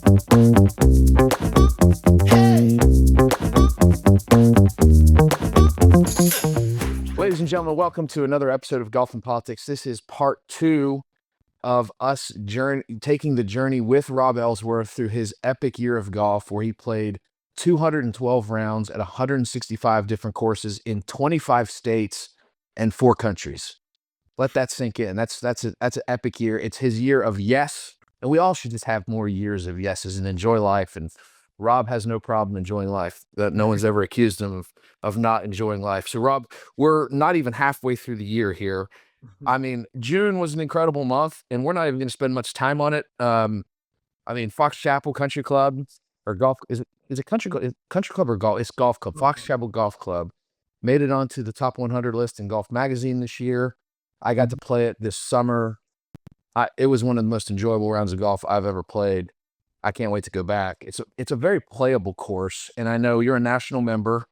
Ladies and gentlemen, welcome to another episode of Golf and Politics. This is part two of us taking the journey with Rob Ellsworth through his epic year of golf, where he played 212 rounds at 165 different courses in 25 states and 4 countries. Let that sink in. That's an epic year. It's his year of yes, and we all should just have more years of yeses and enjoy life. And Rob has no problem enjoying life. That no one's ever accused him of not enjoying life. So Rob, we're not even halfway through the year here. I mean, June was an incredible month, and we're not even going to spend much time on it. I mean, Fox Chapel Country Club or golf is it country club or golf? It's golf club. Fox Chapel Golf Club made it onto the top 100 list in Golf Magazine this year. I got to play it this summer. It was one of the most enjoyable rounds of golf I've ever played. I can't wait to go back. It's a very playable course, and I know you're a national member,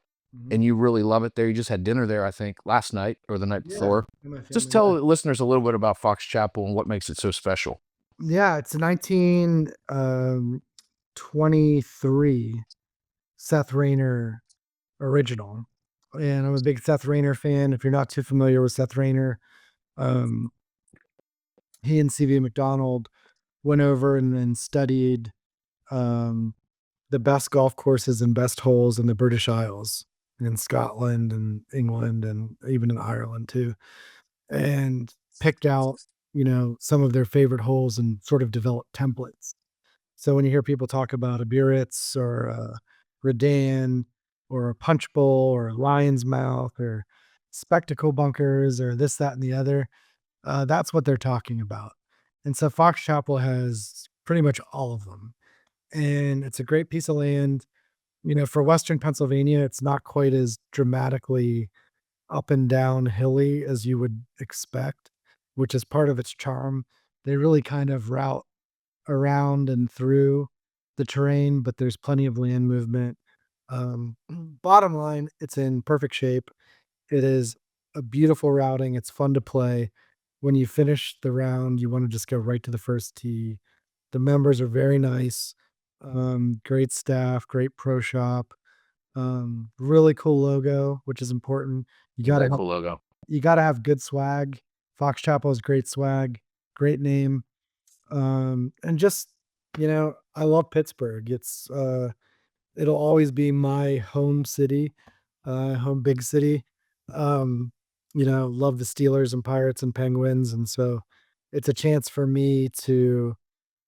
and you really love it there. You just had dinner there, I think, last night or the night before. Just tell listeners a little bit about Fox Chapel and what makes it so special. Yeah, it's a 1923 Seth Rayner original. And I'm a big Seth Rayner fan. If you're not too familiar with Seth Rayner, he and C.V. McDonald went over and then studied the best golf courses and best holes in the British Isles, in Scotland and England and even in Ireland too, and picked out, some of their favorite holes and sort of developed templates. So when you hear people talk about a Biarritz or a Redan or a Punch Bowl or a Lion's Mouth or spectacle bunkers or this, that, and the other, that's what they're talking about. And so Fox Chapel has pretty much all of them. And it's a great piece of land. For Western Pennsylvania, it's not quite as dramatically up and down hilly as you would expect, which is part of its charm. They really kind of route around and through the terrain, but there's plenty of land movement. Bottom line, it's in perfect shape. It is a beautiful routing. It's fun to play. When you finish the round, you want to just go right to the first tee. The members are very nice. Great staff, great pro shop. Really cool logo, which is important. You gotta Cool logo. You gotta have good swag. Fox Chapel is great swag, great name. And just, I love Pittsburgh. It'll always be my home city, home big city. Love the Steelers and Pirates and Penguins. And so it's a chance for me to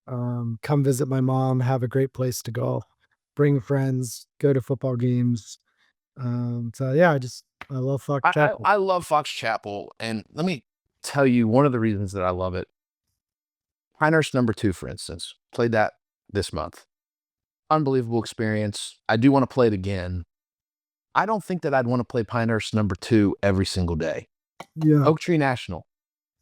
come visit my mom, have a great place to golf, bring friends, go to football games. So yeah, I love Fox Chapel. I love Fox Chapel, and let me tell you one of the reasons that I love it. Pinehurst number 2, for instance, played that this month. Unbelievable experience. I do want to play it again. I don't think that I'd want to play Pinehurst number 2 every single day. Yeah. Oak Tree National,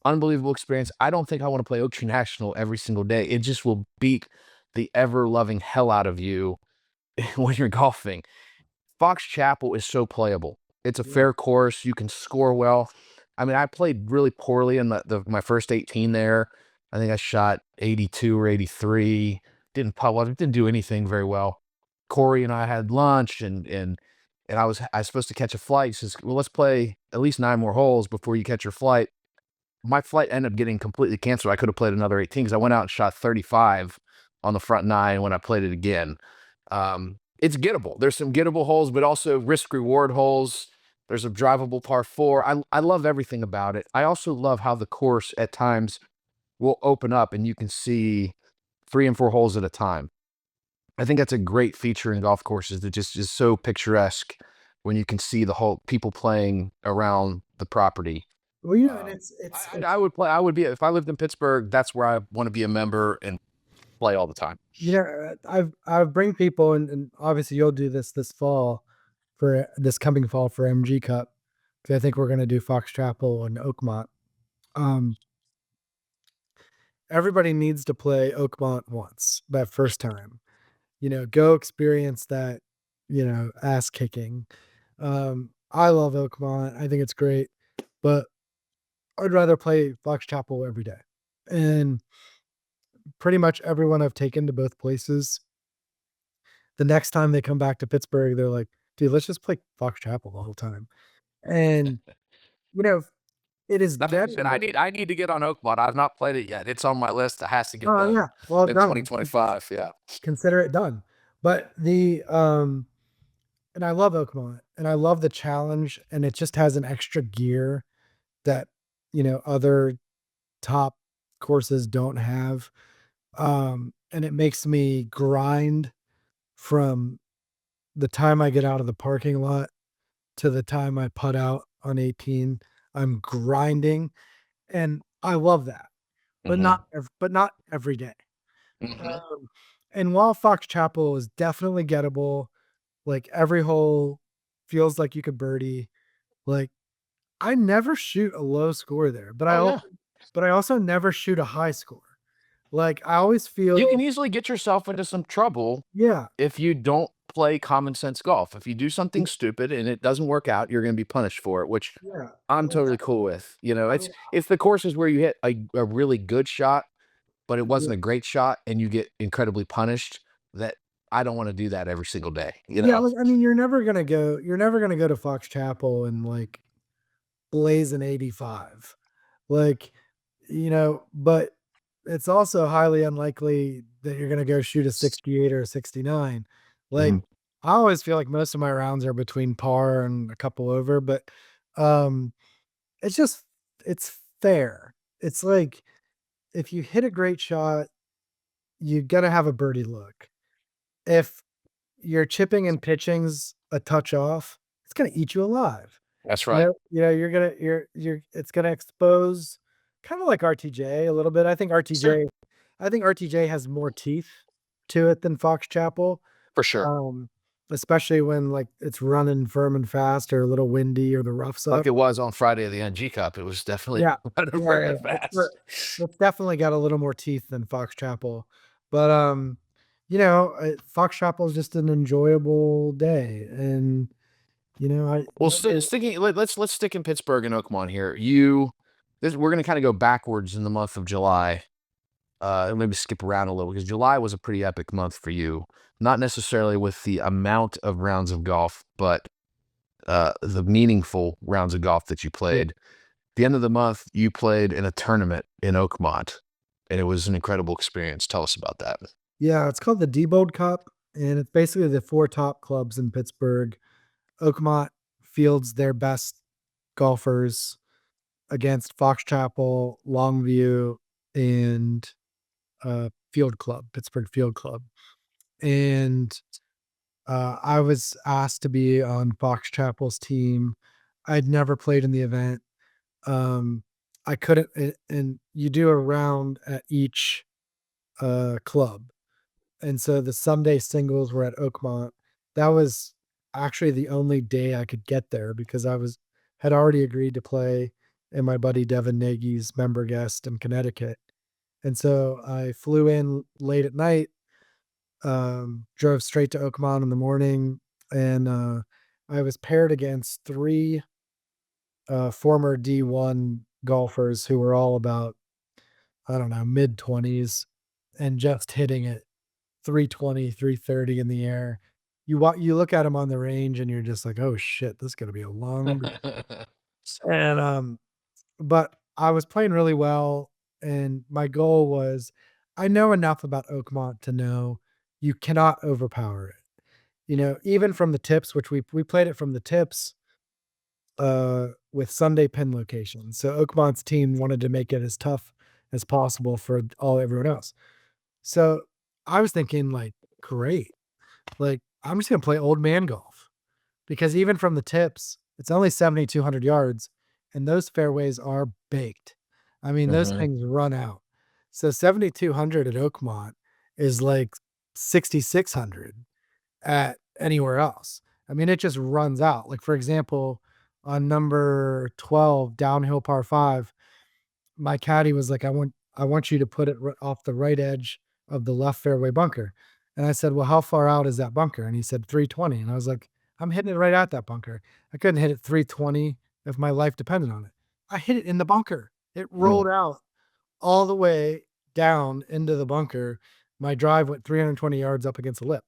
unbelievable experience. I don't think I want to play Oak Tree National every single day. It just will beat the ever-loving hell out of you when you're golfing. Fox Chapel is so playable. It's a fair course. You can score well. I mean, I played really poorly in my first 18 there. I think I shot 82 or 83. Didn't do anything very well. Corey and I had lunch, and I was supposed to catch a flight. He says, "Well, let's play at least 9 more holes before you catch your flight." My flight ended up getting completely canceled. I could have played another 18 because I went out and shot 35 on the front 9 when I played it again. It's gettable. There's some gettable holes, but also risk-reward holes. There's a drivable par 4. I love everything about it. I also love how the course at times will open up and you can see 3 and 4 holes at a time. I think that's a great feature in golf courses that just is so picturesque when you can see the whole people playing around the property. Well, and I would be, if I lived in Pittsburgh, that's where I want to be a member and play all the time. I bring people, and obviously you'll do this fall for this coming fall for MG Cup, because I think we're going to do Fox Chapel and Oakmont. Everybody needs to play Oakmont once, that first time. Go experience that, ass kicking. I love Oakmont. I think it's great, but I'd rather play Fox Chapel every day. And pretty much everyone I've taken to both places, the next time they come back to Pittsburgh, they're like, "Dude, let's just play Fox Chapel the whole time." And, you know, it is That being dead. said, I need to get on Oakmont. I've not played it yet. It's on my list. It has to get Oh, done yeah. Well in done. 2025. Yeah. Consider it done. But and I love Oakmont, and I love the challenge, and it just has an extra gear that, other top courses don't have. And it makes me grind from the time I get out of the parking lot to the time I putt out on 18. I'm grinding, and I love that, but Hmm. not every day. Hmm. Um, and while Fox Chapel is definitely gettable, like every hole feels like you could birdie. Like I never shoot a low score there, Oh yeah. but I also never shoot a high score. Like I always You can feel, easily get yourself into some trouble yeah, if you don't play common sense golf. If you do y- something stupid and it doesn't work out, you're going to be punished for it, which yeah. I'm Like, totally cool with. You know, I it's the courses where you hit a really good shot, but it yeah, wasn't a great shot, and you get incredibly punished. That I don't want to do that every single day. You yeah. know. Like I mean, you're never gonna go to Fox Chapel and like blaze an 85. Like, but it's also highly unlikely that you're gonna go shoot a 68 or a 69. Like, Mhm. I always feel like most of my rounds are between par and a couple over, but, um, it's just it's fair. It's like, if you hit a great shot, you gotta have a birdie look. If your chipping and pitching's a touch off, it's gonna eat you alive. That's right. You're it's gonna expose kinda like RTJ a little bit. Sure. I think RTJ has more teeth to it than Fox Chapel, For sure. um, especially when, like, it's running firm and fast or a little windy or the rough's Like up. it was on Friday of the NG Cup. It was definitely Yeah. running Yeah, very yeah, fast. it's definitely got a little more teeth than Fox Chapel, but, Fox Chapel is just an enjoyable day, and, I Well, sticking let's stick in Pittsburgh and Oakmont here. We're gonna kind of go backwards in the month of July. And maybe skip around a little because July was a pretty epic month for you. Not necessarily with the amount of rounds of golf, but the meaningful rounds of golf that you yeah. played. The end of the month, you played in a tournament in Oakmont, and it was an incredible experience. Tell us about that. Yeah, it's called the Diebold Cup, and it's basically the 4 top clubs in Pittsburgh. Oakmont fields their best golfers against Fox Chapel, Longview, and, Field Club, Pittsburgh Field Club, and, I was asked to be on Fox Chapel's team. I'd never played in the event. Um, I couldn't and you do a round at each, club. And so the Sunday singles were at Oakmont. That was actually the only day I could get there because had already agreed to play in my buddy Devin Nagy's member guest in Connecticut. And so I flew in late at night, drove straight to Oakmont in the morning, and I was paired against three former D1 golfers who were all about, I don't know, mid 20s and just hitting it 320, 330 in the air. You look at him on the range and you're just like, "Oh shit, this is gonna be a long." And, but I was playing really well, and my goal was I know enough about Oakmont to know you cannot overpower it. Even from the tips, which we played it from the tips, with Sunday pin locations. So Oakmont's team wanted to make it as tough as possible for everyone else. So I was thinking like, great. Like, I'm just gonna play old man golf because even from the tips, it's only 7,200 yards, and those fairways are baked. I mean, those Mhm. things run out. So 7,200 at Oakmont is like 6,600 at anywhere else. I mean, it just runs out. Like, for example, on number 12, downhill par 5, my caddy was like, I want you to put it off the right edge of the left fairway bunker." And I said, "Well, how far out is that bunker?" And he said, 320. And I was like, "I'm hitting it right at that bunker. I couldn't hit it 320 if my life depended on it." I hit it in the bunker. It Mm. rolled out all the way down into the bunker, my drive went 320 yards up against the lip.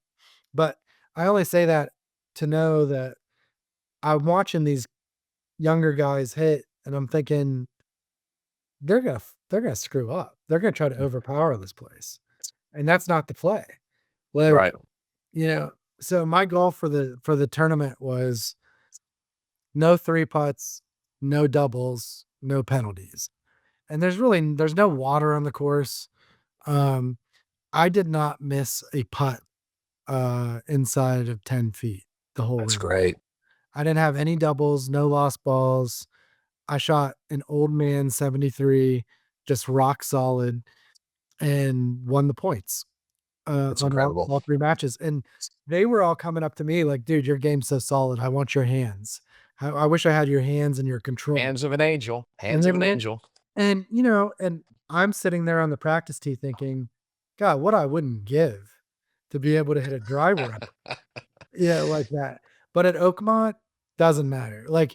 But I only say that to know that I'm watching these younger guys hit, and I'm thinking they're gonna screw up. They're gonna try to overpower this place, and that's not the play. Like, Right. you know, so my goal for the tournament was no three putts, no doubles, no penalties. And there's no water on the course. Um, I did not miss a putt inside of 10 feet the whole That's round. great. I didn't have any doubles, no lost balls. I shot an old man 73, just rock solid, and won the points That's on incredible. all three matches. And they were all coming up to me like, dude, your game's so solid. I want your hands. I wish I had your hands and your control. Hands of an angel. And Hands they of an were, angel. and you know, and I'm sitting there on the practice tee thinking, God, what I wouldn't give to be able to hit a driver up, like that. But at Oakmont, doesn't matter. Like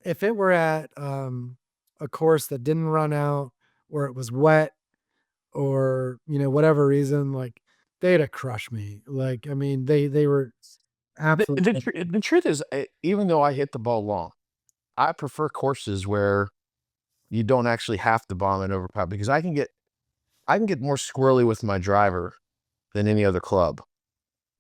if it were at a course that didn't run out, or it was wet, or whatever reason, like they'd have crushed me. Like I mean, they were absolutely. The truth is, even though I hit the ball long, I prefer courses where you don't actually have to bomb and overpower, because I can get more squirrely with my driver than any other club.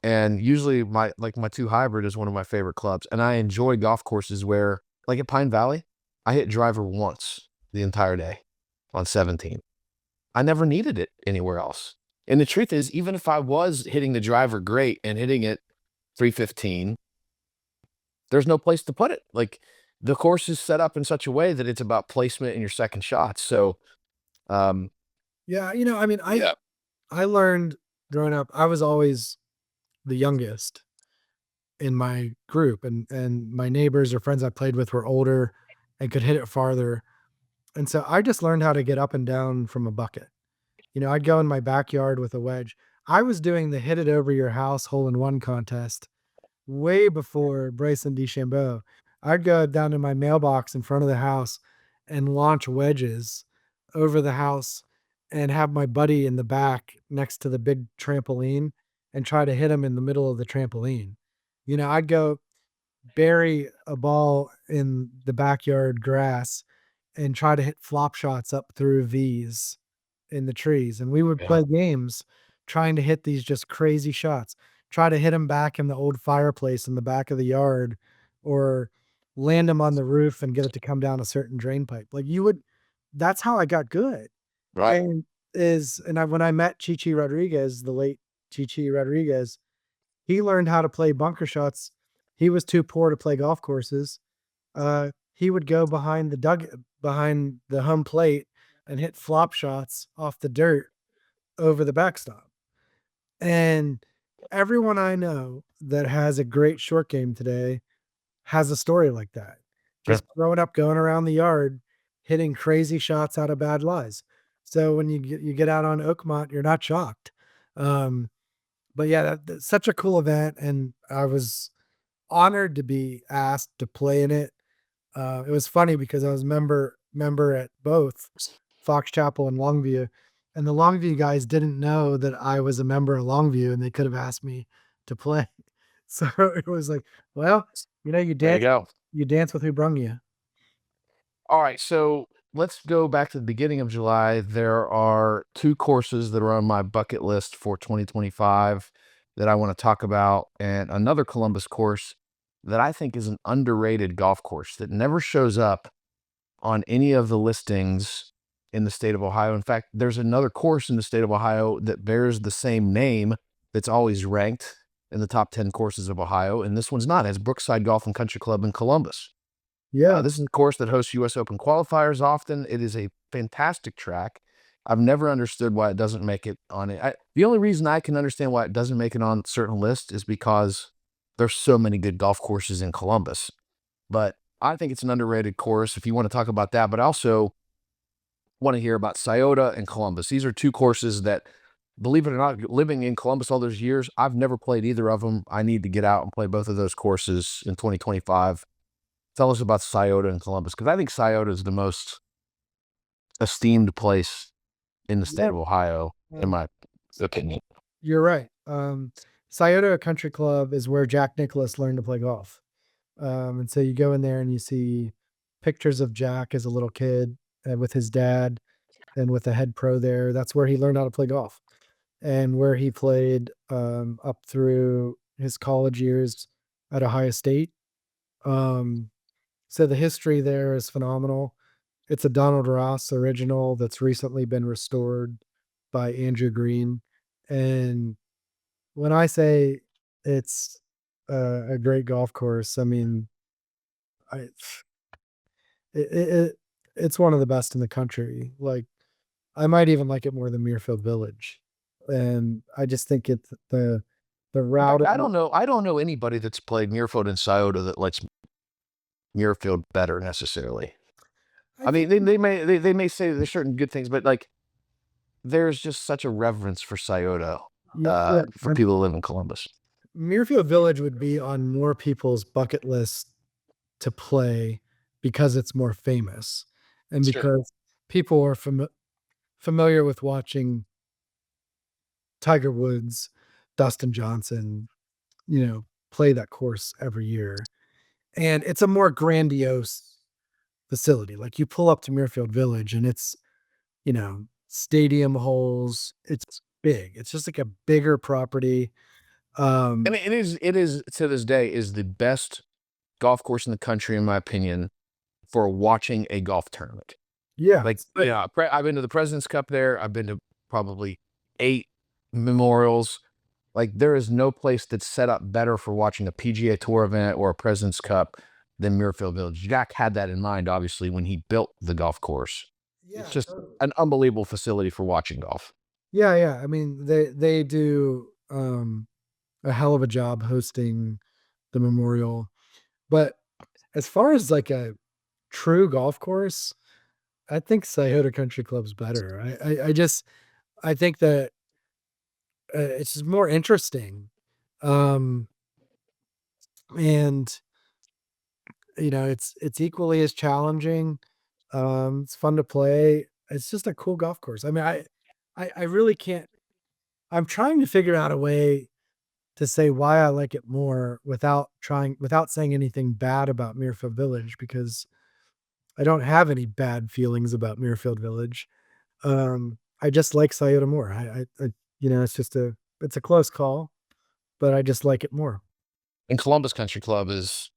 And usually my 2 hybrid is one of my favorite clubs. And I enjoy golf courses where, like at Pine Valley, I hit driver once the entire day on 17. I never needed it anywhere else. And the truth is, even if I was hitting the driver great and hitting it 315, there's no place to put it. Like the course is set up in such a way that it's about placement in your second shots. So, um, Yeah, I mean, yeah, I learned growing up. I was always the youngest in my group, and my neighbors or friends I played with were older and could hit it farther. And so I just learned how to get up and down from a bucket. I'd go in my backyard with a wedge. I was doing the hit it over your house hole in one contest way before Bryson DeChambeau. I'd go down to my mailbox in front of the house and launch wedges over the house and have my buddy in the back next to the big trampoline and try to hit him in the middle of the trampoline. I'd go bury a ball in the backyard grass and try to hit flop shots up through V's in the trees. And we would yeah, play games trying to hit these just crazy shots, try to hit them back in the old fireplace in the back of the yard, or land them on the roof and get it to come down a certain drain pipe. Like that's how I got good. right. And when I met Chichi Rodriguez, the late Chichi Rodriguez, he learned how to play bunker shots. He was too poor to play golf courses. He would go behind the home plate and hit flop shots off the dirt over the backstop. And everyone I know that has a great short game today has a story like that. Yeah. Just growing up, going around the yard, hitting crazy shots out of bad lies. So when you get out on Oakmont, you're not shocked. Um, but yeah, that's such a cool event, and I was honored to be asked to play in it. It was funny because I was member at both Fox Chapel and Longview, and the Longview guys didn't know that I was a member of Longview, and they could have asked me to play. So it was like, well, you There you go. dance with who brung you. All right, so let's go back to the beginning of July. There are 2 courses that are on my bucket list for 2025 that I want to talk about, and another Columbus course that I think is an underrated golf course that never shows up on any of the listings in the state of Ohio. In fact, there's another course in the state of Ohio that bears the same name that's always ranked in the top 10 courses of Ohio, and this one's not. It's Brookside Golf and Country Club in Columbus. Yeah. This is a course that hosts U.S. Open qualifiers often. It is a fantastic track. I've never understood why it doesn't make it on it. The only reason I can understand why it doesn't make it on certain lists is because there's so many good golf courses in Columbus. But I think it's an underrated course if you want to talk about that. But I also want to hear about Scioto and Columbus. These are 2 courses that, believe it or not, living in Columbus all those years, I've never played either of them. I need to get out and play both of those courses in 2025. Tell us about Scioto and Columbus, because I think Scioto is the most esteemed place in the state Yeah, of Ohio, in um, my opinion. you're right. Scioto Country Club is where Jack Nicklaus learned to play golf. And so you go in there and you see pictures of Jack as a little kid with his dad and with a head pro there. That's where he learned how to play golf and where he played up through his college years at Ohio State. Um, so the history there is phenomenal. It's a Donald Ross original that's recently been restored by Andrew Green. And when I say it's a great golf course, I mean, I, it it's one of the best in the country. Like, I might even like it more than Muirfield Village, and I just think it's the In fact, route. I don't know anybody that's played Muirfield and Scioto that likes Muirfield better necessarily. I I mean, think they may say there's certain good things, but like there's just such a reverence for Scioto yeah, yeah, for people who live in Columbus. Muirfield Village would be on more people's bucket list to play because it's more famous and Sure. because people are familiar with watching Tiger Woods, Dustin Johnson, play that course every year. And it's a more grandiose facility. Like you pull up to Muirfield Village and it's, stadium holes. It's big. It's just like a bigger property. And Um, it is to this day is the best golf course in the country, in my opinion, for watching a golf tournament. yeah, Like, yeah, I've been to the President's Cup there. I've been to probably 8 memorials. Like, there is no place that's set up better for watching a PGA Tour event or a President's Cup than Muirfield Village. Jack had that in mind, obviously, when he built the golf course. It's yeah, just totally. an unbelievable facility for watching golf. Yeah, yeah. I mean, they do a hell of a job hosting the memorial. But as far as like a true golf course, I think Scioto Country Club's better. I think that it's just more interesting. Um, and it's equally as challenging. It's fun to play. It's just a cool golf course. I mean, I really can't. I'm trying to figure out a way to say why I like it more without saying anything bad about Muirfield Village because I don't have any bad feelings about Muirfield Village. I just like Scioto more. It's a close call, but I just like it more. And Columbus Country Club is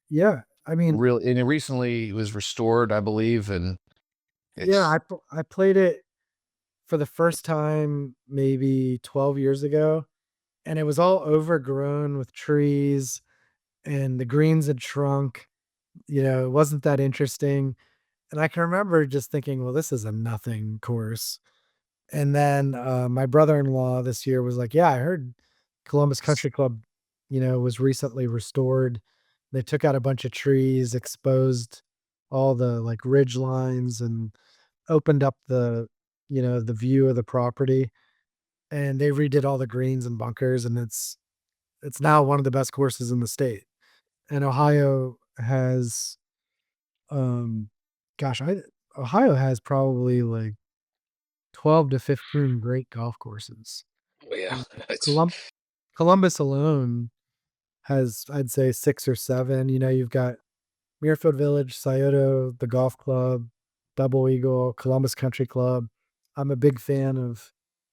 Yeah, I mean, real, and it recently was restored, I believe, and yeah, it's I played it for the first time maybe 12 years ago, and it was all overgrown with trees, and the greens had shrunk. It wasn't that interesting. And I can remember just thinking, well, this is a nothing course. And then my brother-in-law this year was like, yeah, I heard Columbus Country Club, was recently restored. They took out a bunch of trees, exposed all the like ridge lines and opened up the view of the property. And they redid all the greens and bunkers. And it's now one of the best courses in the state. And Ohio has, um, gosh, Ohio has probably like 12 to 15 great golf courses. oh, yeah, Uh, it's Colum- Columbus alone has, I'd say, 6 or 7. You've got Muirfield Village, Scioto, the Golf Club, Double Eagle, Columbus Country Club. I'm a big fan of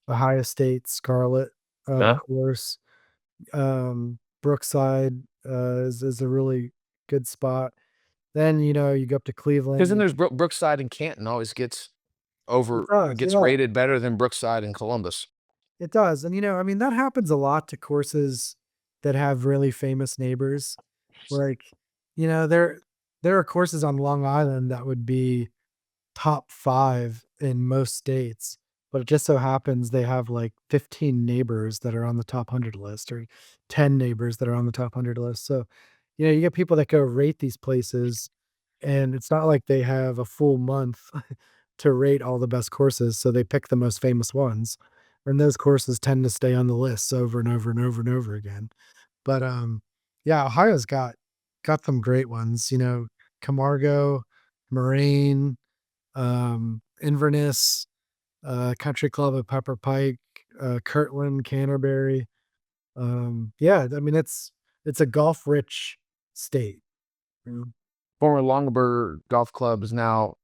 Ohio State Scarlet, of huh? course. Brookside is a really good spot. Then you go up to Because then Cleveland. there's Brookside and Canton always It does, gets yeah. rated better than Brookside and Columbus. It does, and, I mean, that happens a lot to courses that have really famous neighbors, like, there are courses on Long Island that would be top 5 in most states, but it just so happens they have, like, 15 neighbors that are on the top 100 list or 10 neighbors that are on the top 100 list, so, you get people that go rate these places, and it's not like they have a full month to rate all the best courses, so they pick the most famous ones, and those courses tend to stay on the lists over and over and over and over again. But, yeah, Ohio's got some great ones, Camargo, Moraine, Inverness. Country Club at Pepper Pike, Kirtland, Canterbury. Yeah, I mean it's a golf rich state. You know? Former Longaberger Golf Club is now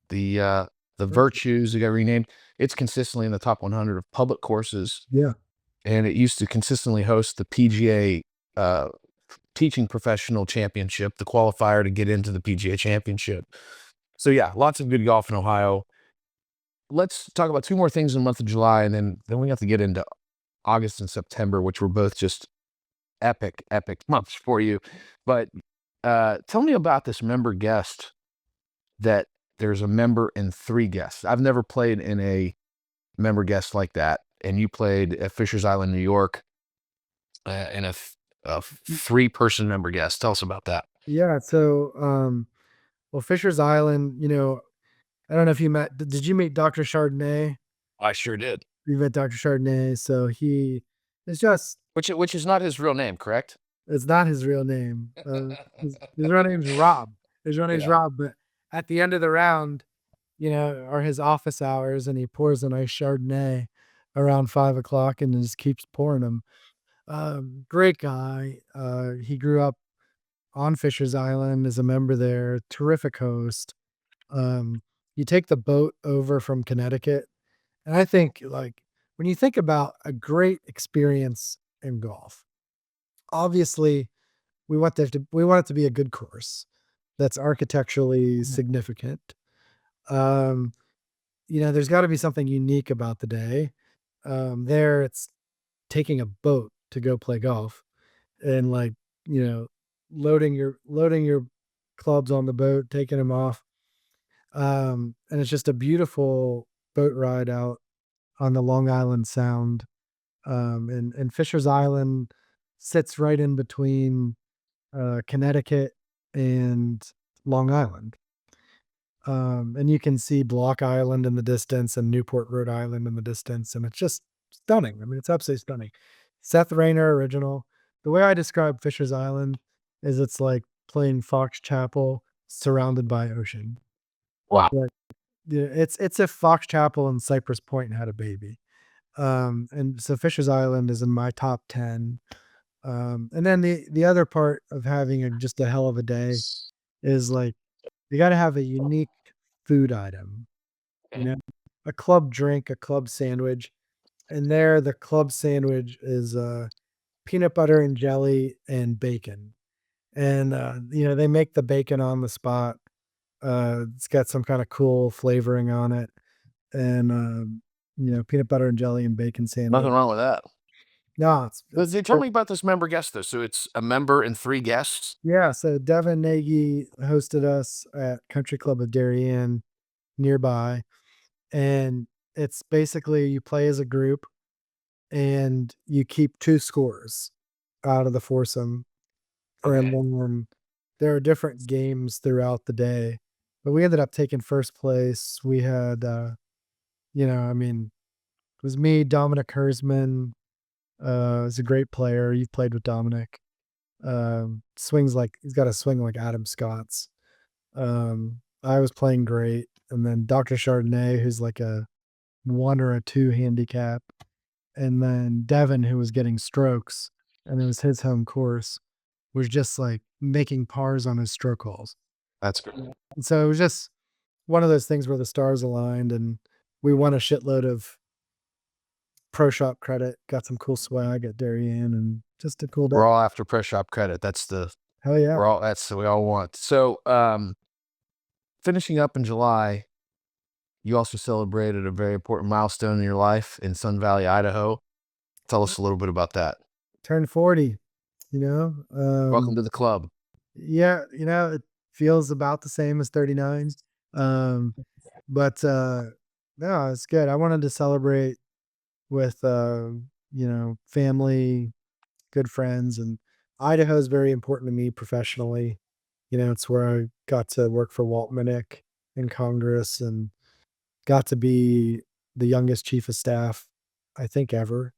the Virtues. It got renamed. It's consistently in the top 100 of public courses, Yeah. and it used to consistently host the PGA uh, Teaching Professional Championship, the qualifier to get into the PGA Championship. So yeah, lots of good golf in Ohio. Let's talk about two more things in the month of July, and then we have to get into August and September, which were both just epic months for you. But tell me about this member guest that there's a member and three guests. I've never played in a member guest like that. And you played at Fisher's Island, New York, in a three-person member guest. Tell us about that. Yeah. So well, Fisher's Island, I don't know if you met did you meet Dr. Chardonnay? I sure did. You met Dr. Chardonnay, so he is just Which is not his real name, correct? it's not his real name. His real name's Rob. His real name's Yeah. Rob, but at the end of the round, are his office hours, and he pours a nice Chardonnay around 5 o'clock and just keeps pouring them. Great guy. He grew up on Fisher's Island as a member there. Terrific host. Um, you take the boat over from Connecticut, and I think like when you think about a great experience in golf, obviously we want it to be a good course that's architecturally significant. Um, there's got to be something unique about the day. There, it's taking a boat to go play golf, and like you know, loading your clubs on the boat, taking them off, and it's just a beautiful boat ride out on the Long Island Sound. And Fisher's Island sits right in between Connecticut and Long Island. And you can see Block Island in the distance and Newport, Rhode Island in the distance. And it's just stunning. I mean, it's absolutely stunning. Seth Rayner original. The way I describe Fisher's Island is it's like playing Fox Chapel surrounded by ocean. Wow. Like, yeah, it's if Fox Chapel and Cypress Point had a baby. And so Fisher's Island is in my top 10. And then the other part of having just a hell of a day is like you got to have a unique food item, you Okay. know, a club drink, a club sandwich. And there, the club sandwich is peanut butter and jelly and bacon. And, they make the bacon on the spot. It's got some kind of cool flavoring on it. And, peanut butter and jelly and bacon sandwich. Nothing wrong with that. No, They tell me about this member guest though. So it's a member and three guests. yeah. So Devin Nagy hosted us at Country Club of Darien nearby. And it's basically you play as a group and you keep two scores out of the foursome. And Okay. then there are different games throughout the day. But we ended up taking first place. We had, I mean, it was me, Dominic Hersman. Is a great player. You've played with Dominic. Swings like he's got a swing like Adam Scott's. I was playing great, and then Dr. Chardonnay, who's like a 1 or a 2 handicap, and then Devin, who was getting strokes, and it was his home course, was just like making pars on his stroke holes. That's great. And so it was just one of those things where the stars aligned, and we won a shitload of pro shop credit, got some cool swag at Darien, and just a cool day. We're all after press shop credit. Hell yeah. That's what we all want. So finishing up in July, you also celebrated a very important milestone in your life in Sun Valley, Idaho. Tell us a little bit about that. Turned 40, you know? Welcome to the club. Yeah, it feels about the same as 39. But no, it's good. I wanted to celebrate with family, good friends, and Idaho is very important to me professionally. It's where I got to work for Walt Minnick in Congress and got to be the youngest chief of staff, I think ever.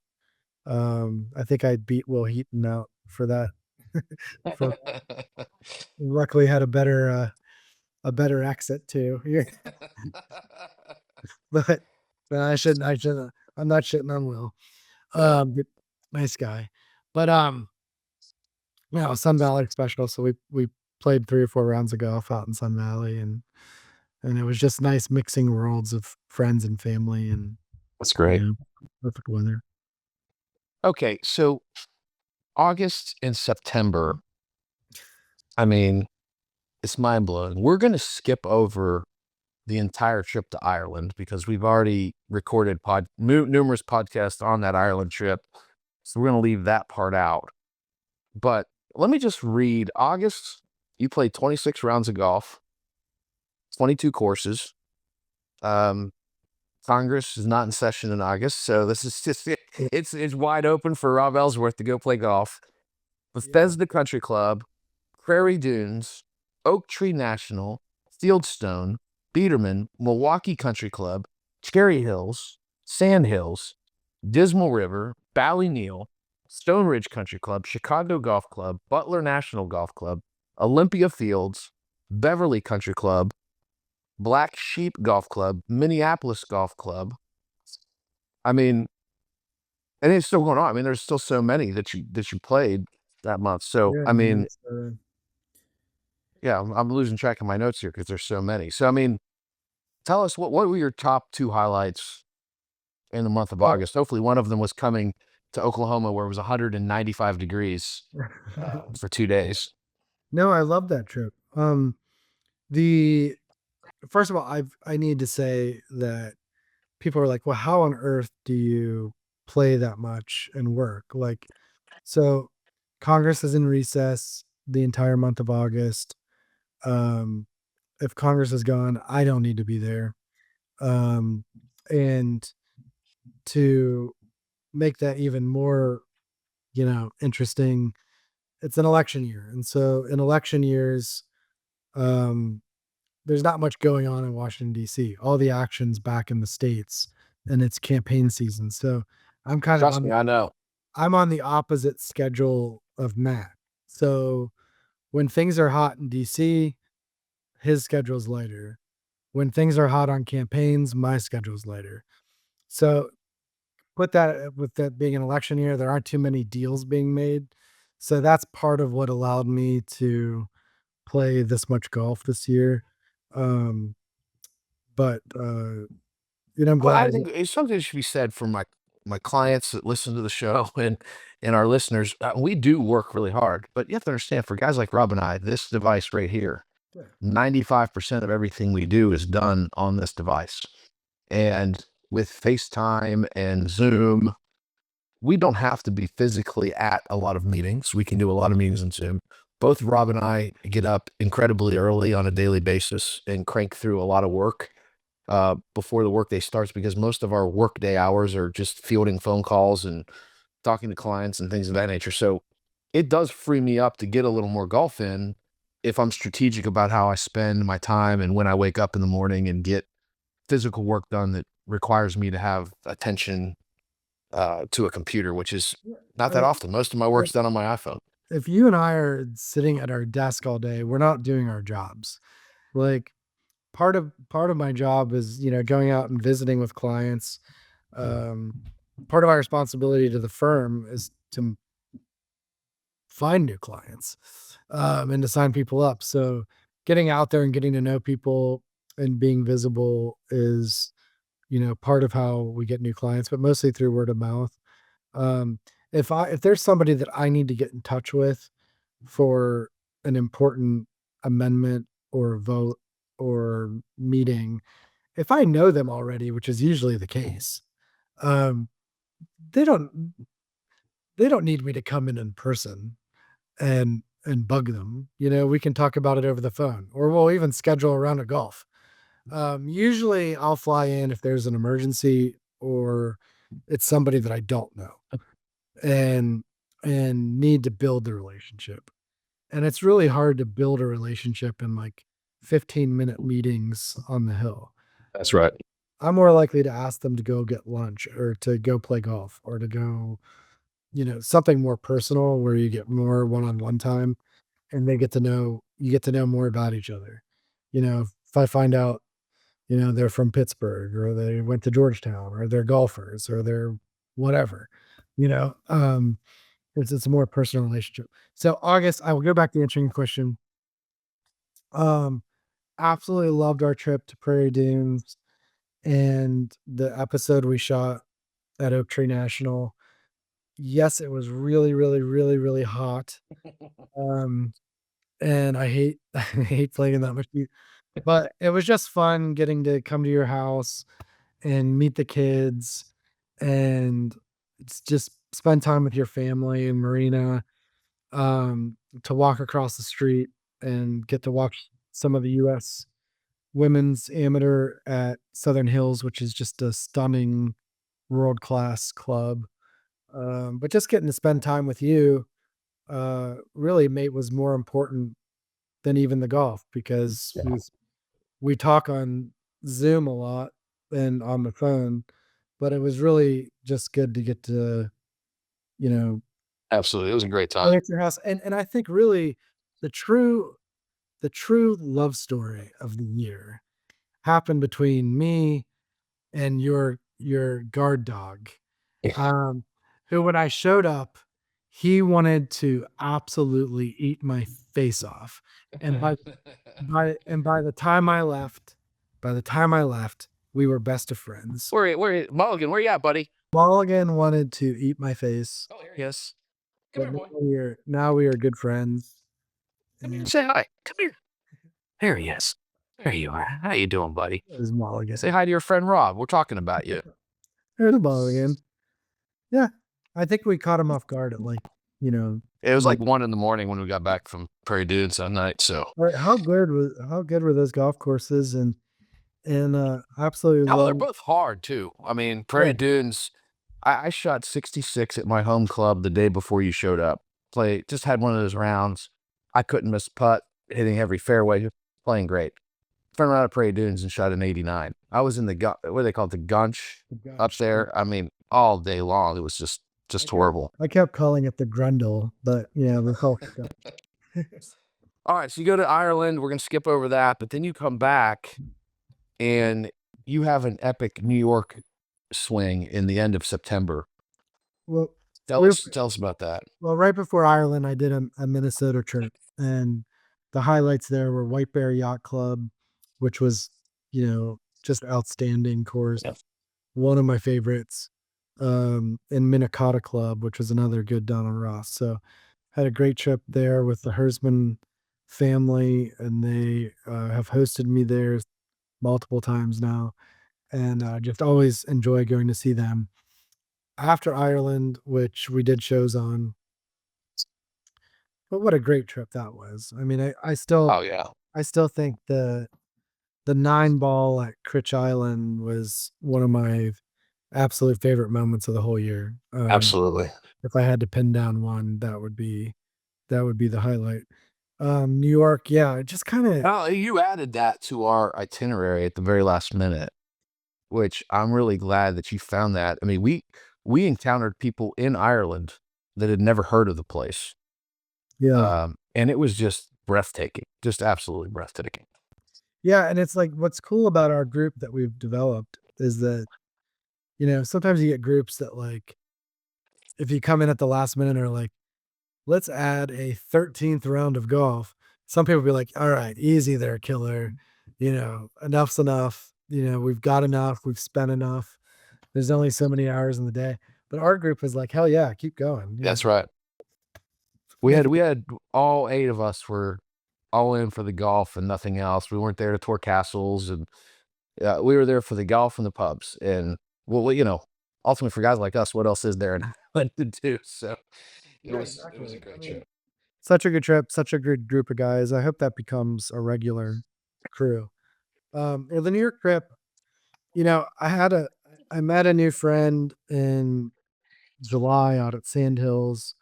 I think I beat Will Heaton out for that. For luckily had a better exit too. Yeah. But I'm not shitting on Will. Yeah. But nice guy. But Sun Valley special. So we played 3 or 4 rounds of golf out in Sun Valley, and it was just nice mixing worlds of friends and family, and That's you great. know, perfect weather. Okay, so August and September, I mean, it's mind blowing. We're going to skip over the entire trip to Ireland because we've already recorded numerous podcasts on that Ireland trip. So we're going to leave that part out. But let me just read August, you played 26 rounds of golf, 22 courses. Um, Congress is not in session in August, so this is just it's wide open for Rob Ellsworth to go play golf. Yeah. Bethesda Country Club, Prairie Dunes, Oak Tree National, Fieldstone, Biederman, Milwaukee Country Club, Cherry Hills, Sand Hills, Dismal River, Ballyneal, Stone Ridge Country Club, Chicago Golf Club, Butler National Golf Club, Olympia Fields, Beverly Country Club, Black Sheep Golf Club, Minneapolis Golf Club. I mean, and it's still going on. I mean, there's still so many that you played that month. So, Yeah, I man, mean, it's, yeah, I'm losing track of my notes here because there's so many. So, I mean, tell us what were your top 2 highlights in the month of oh, August? Hopefully, one of them was coming to Oklahoma where it was 195 degrees for 2 days. no, I love that trip. The First of all, I need to say that people are like, well, how on earth do you play that much and work? Like, so Congress is in recess the entire month of August. Um, if Congress is gone, I don't need to be there. Um, and to make that even more, interesting, it's an election year. And so in election years, um, there's not much going on in Washington, D.C. All the action's back in the States and it's campaign season. So I'm kind of Trust on me, the I know. I'm on the opposite schedule of Matt. So when things are hot in DC, his schedule's lighter. When things are hot on campaigns, my schedule's lighter. So put that with that being an election year, there aren't too many deals being made. So that's part of what allowed me to play this much golf this year. Um, but I'm Well, I glad. think it's something that should be said for my clients that listen to the show and our listeners. We do work really hard, but you have to understand for guys like Rob and I, this device right here, 95% of everything we do is done on this device. And with FaceTime and Zoom, we don't have to be physically at a lot of meetings. We can do a lot of meetings in Zoom. Both Rob and I get up incredibly early on a daily basis and crank through a lot of work before the workday starts because most of our workday hours are just fielding phone calls and talking to clients and things of that nature. So it does free me up to get a little more golf in if I'm strategic about how I spend my time and when I wake up in the morning and get physical work done that requires me to have attention to a computer, which is not that Uh, often. Most of my if work's done on my iPhone. if you and I are sitting at our desk all day, we're not doing our jobs. Like part of my job is going out and visiting with clients. Um, Part of my responsibility to the firm is to find new clients, and to sign people up. So getting out there and getting to know people and being visible is part of how we get new clients, but mostly through word of mouth. Um, if there's somebody that I need to get in touch with for an important amendment or vote or meeting, if I know them already, which is usually the case, um, they don't they don't need me to come in person and bug them. We can talk about it over the phone, or we'll even schedule a round of golf. Usually, I'll fly in if there's an emergency or it's somebody that I don't know and need to build the relationship. And it's really hard to build a relationship in like 15-minute meetings on the hill. That's right. I'm more likely to ask them to go get lunch or to go play golf or to go, something more personal where you get more one-on-one time and you get to know more about each other. If I find out they're from Pittsburgh or they went to Georgetown or they're golfers or they're whatever, you know. It's a more personal relationship. So August, I will go back to answering your question. Um, Absolutely loved our trip to Prairie Dunes and the episode we shot at Oak Tree National. Yes, it was really, really, really, really hot. Um, and I hate I hate playing in that much heat, but it was just fun getting to come to your house and meet the kids and it's just spend time with your family and Marina, to walk across the street and get to watch some of the US women's amateur at Southern Hills, which is just a stunning world class club. But just getting to spend time with you, really mate was more important than even the golf because Yeah. we talk on Zoom a lot and on the phone, but it was really just good to get to, you know, Absolutely. It was a great go time. at your house. And I think really the true the true love story of the year happened between me and your guard dog. Um, who when I showed up, he wanted to absolutely eat my face off. And by the time I left, we were best of friends. Mulligan, where you at, buddy? Mulligan wanted to eat my face, Oh, here he is. Come but here, boy. now we are good friends. Come here And and say hi. Come here. There he is. There you are. How you doing, buddy? there's Mulligan. Say hi to your friend Rob. We're talking about you. There's Mulligan. Yeah. I think we caught him off guard at like, you know, It was like 1 in the morning when we got back from Prairie Dunes that night. So, right, how good were those golf courses and absolutely oh, they're love. both hard too. I mean, Yeah. Prairie Dunes. I shot 66 at my home club the day before you showed up. Just had one of those rounds. I couldn't miss a putt, hitting every fairway, just playing great. Turned around at Prairie Dunes and shot an 89. I was in what do they call it, the Gunch up Gosh. there. I mean, all day long. It was just horrible. I kept calling it the Grundle, but yeah, the whole All right, so you go to Ireland. We're gonna skip over that, but then you come back and you have an epic New York swing in the end of September. well, Tell real us, tell us about that. well, right before Ireland, I did a Minnesota trip, and the highlights there were White Bear Yacht Club, which was, just outstanding course. Yeah. One of my favorites, and Minnetonka Club, which was another good down on Ross. So had a great trip there with the Hersman family, and they have hosted me there multiple times now, and just always enjoy going to see them. After Ireland, which we did shows on, but what a great trip that was. I mean, Oh yeah, I still think the 9 ball at Critch Island was one of my absolute favorite moments of the whole year. absolutely. If I had to pin down one, that would be the highlight. New York, yeah, it just kind of. Oh, you added that to our itinerary at the very last minute, which I'm really glad that you found that. I mean, we encountered people in Ireland that had never heard of the place, Yeah. and it was just breathtaking, just absolutely breathtaking. Yeah, and it's like what's cool about our group that we've developed is that, sometimes you get groups that like if you come in at the last minute are like, let's add a 13th round of golf. Some people be like, all right, easy there, killer. Enough's enough. We've got enough. We've spent enough. There's only so many hours in the day. But our group was like, hell yeah, keep going. That's right. We had all 8 of us were all in for the golf and nothing else. We weren't there to tour castles, and we were there for the golf and the pubs. And well, ultimately for guys like us, what else is there in Ireland to do? So it was a great trip. Such a good trip, such a good group of guys. I hope that becomes a regular crew. Well, the New York trip, I met a new friend in July out at Sandhills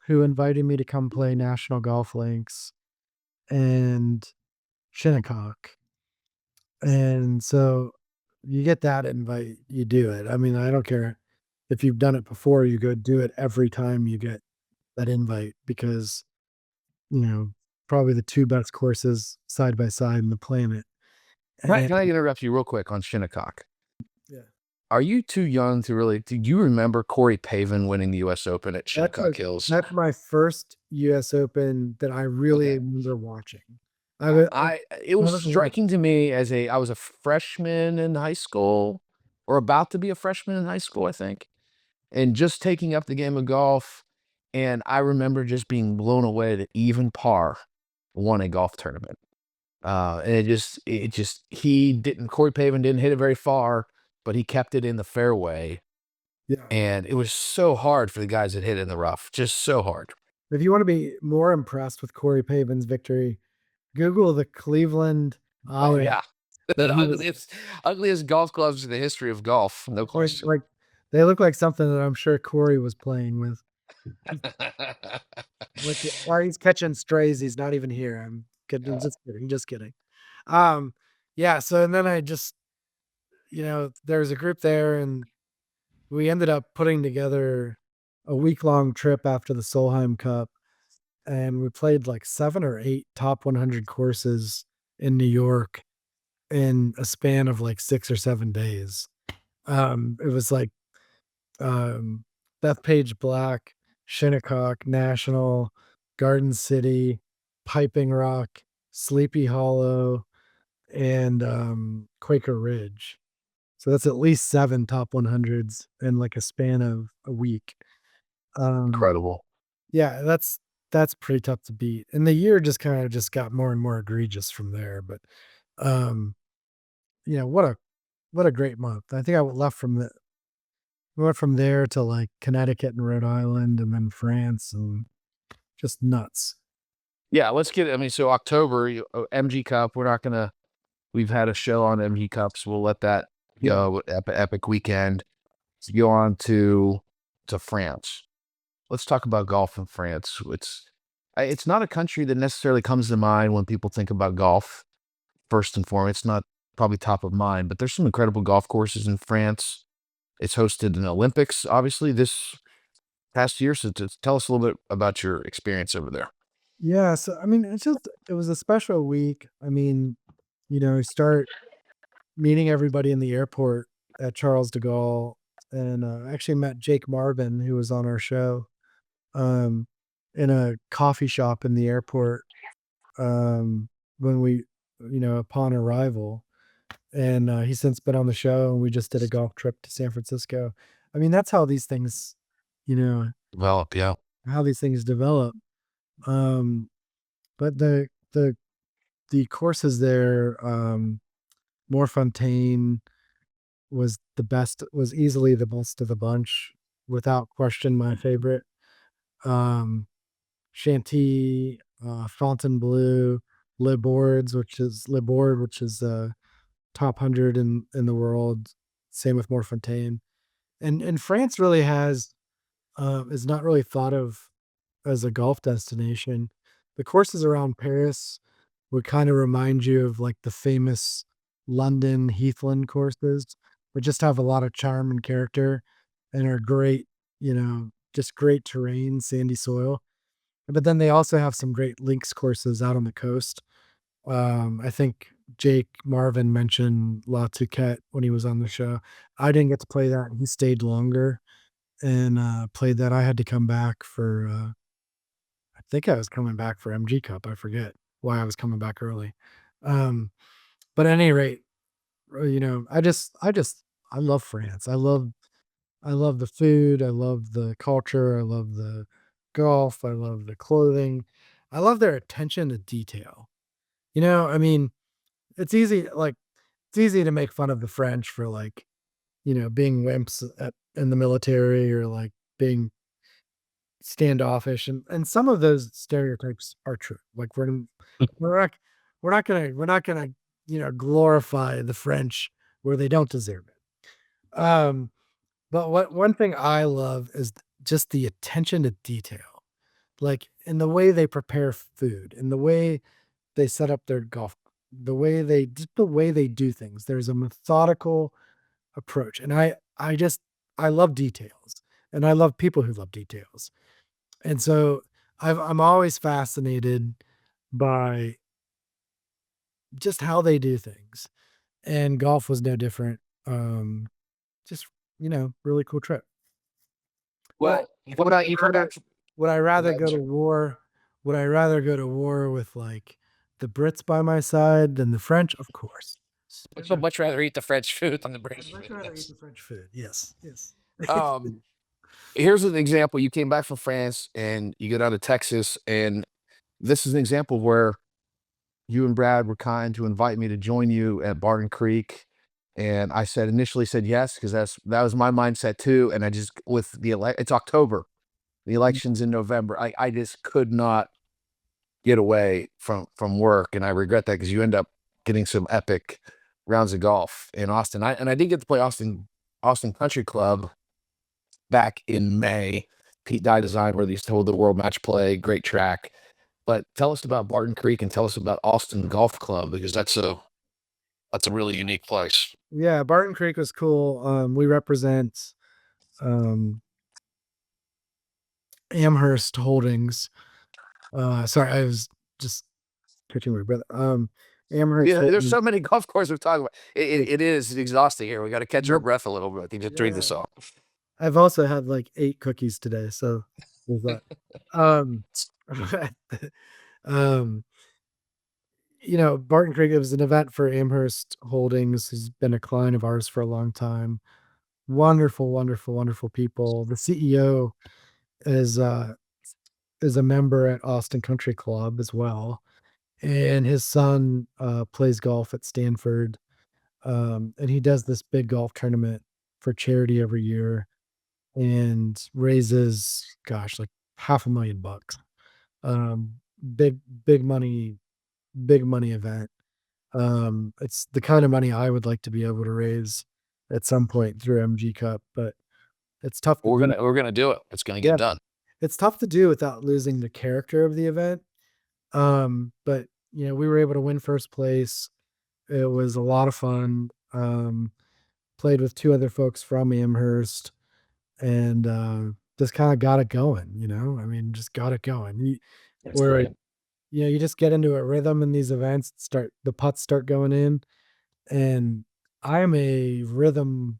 who invited me to come play National Golf Links and Shinnecock. And so you get that invite, you do it. I mean, I don't care if you've done it before, you go do it every time you get that invite because, you know, probably the two best courses side by side in the planet. And Can I interrupt you real quick on Shinnecock? yeah, Are you too young to really? Do you remember Corey Pavin winning the U.S. Open at that's a Shinnecock Hills? that's my first US Open that I really Okay, remember watching. I wa I it I was was like striking to me as I was a freshman in high school, or about to be a freshman in high school, I think, and just taking up the game of golf. And I remember just being blown away that even par won a golf tournament. And he didn't, Corey Pavin didn't hit it very far, but he kept it in the fairway. yeah. And it was so hard for the guys that hit it in the rough, just so hard. If you wanna be more impressed with Corey Pavin's victory, Google the Cleveland Oh Iron. yeah. The He was ugliest golf clubs in the history of golf, no question. like, they look like something that I'm sure Corey was playing with. Like, while he's catching strays, he's not even here. I'm kidding, Yeah, just kidding, just kidding. Um, yeah, so and then I just there was a group there, and we ended up putting together a week-long trip after the Solheim Cup, and we played, like, 7 or 8 top 100 courses in New York in a span of, like, 6 or 7 days. It was, like, um, Bethpage Black, Shinnecock National, Garden City, Piping Rock, Sleepy Hollow, and, Quaker Ridge. So that's at least 7 top 100s in, like, a span of a week. Um, incredible. yeah, that's pretty tough to beat, and the year just kinda just got more and more egregious from there, but, um, what a great month. I think I left from the we went from there to, like, Connecticut and Rhode Island and then France and just nuts. Yeah, let's get I mean, so October, MG Cup, we've had a show on MG Cups. We'll let that Yeah. go. Epic weekend. Let's go on to France. Let's talk about golf in France. It's not a country that necessarily comes to mind when people think about golf. First and foremost, it's not probably top of mind, but there's some incredible golf courses in France. It's hosted an Olympics, obviously, this past year. So tell us a little bit about your experience over there. Yeah, so, I mean, it was a special week. I mean, start meeting everybody in the airport at Charles de Gaulle, and, I actually met Jake Marvin, who was on our show, um, in a coffee shop in the airport, um, when upon arrival, and, he's since been on the show, and we just did a golf trip to San Francisco. I mean, that's how these things you know, Develop, yeah. how these things develop, um, but the courses there, Morfontaine was easily the best of the bunch, without question my favorite. Um, Chantilly, Fontainebleau, Le Bord, which is the top 100 in the world. Same with Morfontaine. And France really is not really thought of as a golf destination. The courses around Paris would kind of remind you of like the famous London Heathland courses, but just have a lot of charm and character and are great, just great terrain, sandy soil. But then they also have some great links courses out on the coast. I think Jake Marvin mentioned La Touquette when he was on the show. I didn't get to play that. He stayed longer and played that. I had to come back for I think I was coming back for MG Cup. I forget why I was coming back early. Um, but at any rate, I love France. I love the food. I love the culture. I love the golf. I love the clothing. I love their attention to detail. I mean, it's easy like it's easy to make fun of the French for like, being wimps in the military or like being standoffish, and some of those stereotypes are true. Like we're not we're not gonna glorify the French where they don't deserve it. But what one thing I love is just the attention to detail, like in the way they prepare food, in the way they set up their golf, the way they do things. There's a methodical approach, and I love details, and I love people who love details. And so I'm always fascinated by just how they do things. and golf was no different. Um, just really cool trip. But Well, what about you? would I rather go to war? Would I rather go to war with like the Brits by my side than the French? Of course. I'd much rather eat the French food than the I'd British much food. rather eat Yes. the French food. Yes, yes. Um, Here's an example. You came back from France and you go down to Texas, and this is an example where you and Brad were kind to invite me to join you at Barton Creek. And I said initially said yes, because that was my mindset too. And I just with it's October, the election's in November. I just could not get away from work. And I regret that because you end up getting some epic rounds of golf in Austin. I did get to play Austin Country Club back in May. Pete Dye designed where they used to hold the World Match Play, great track. But tell us about Barton Creek and tell us about Austin Golf Club because that's a really unique place. Yeah, Barton Creek was cool. We represent um, Amherst Holdings. Sorry, I was just catching my breath. Amherst Yeah, there's Holdings. so many golf courses we're talking about. It is exhausting here. We got to catch our Yep. breath a little bit. You just read Yeah. this off. I've also had like 8 cookies today, so there's that. Um, um, Barton Creek, it was an event for Amherst Holdings, who's been a client of ours for a long time. Wonderful, wonderful, wonderful people. The CEO is is a member at Austin Country Club as well, and his son plays golf at Stanford. And he does this big golf tournament for charity every year and raises, gosh, like $500,000. Um, big, big money, big money event. It's the kind of money I would like to be able to raise at some point through MG Cup, but it's tough to do. We're gonna do it. It's gonna get Yeah, done. it's tough to do without losing the character of the event. But we were able to win first place. It was a lot of fun. Played with 2 other folks from Amherst and just kind of got it going, I mean, just got it going. That's Where great. you just get into a rhythm in these events, start the putts start going in, and I am a rhythm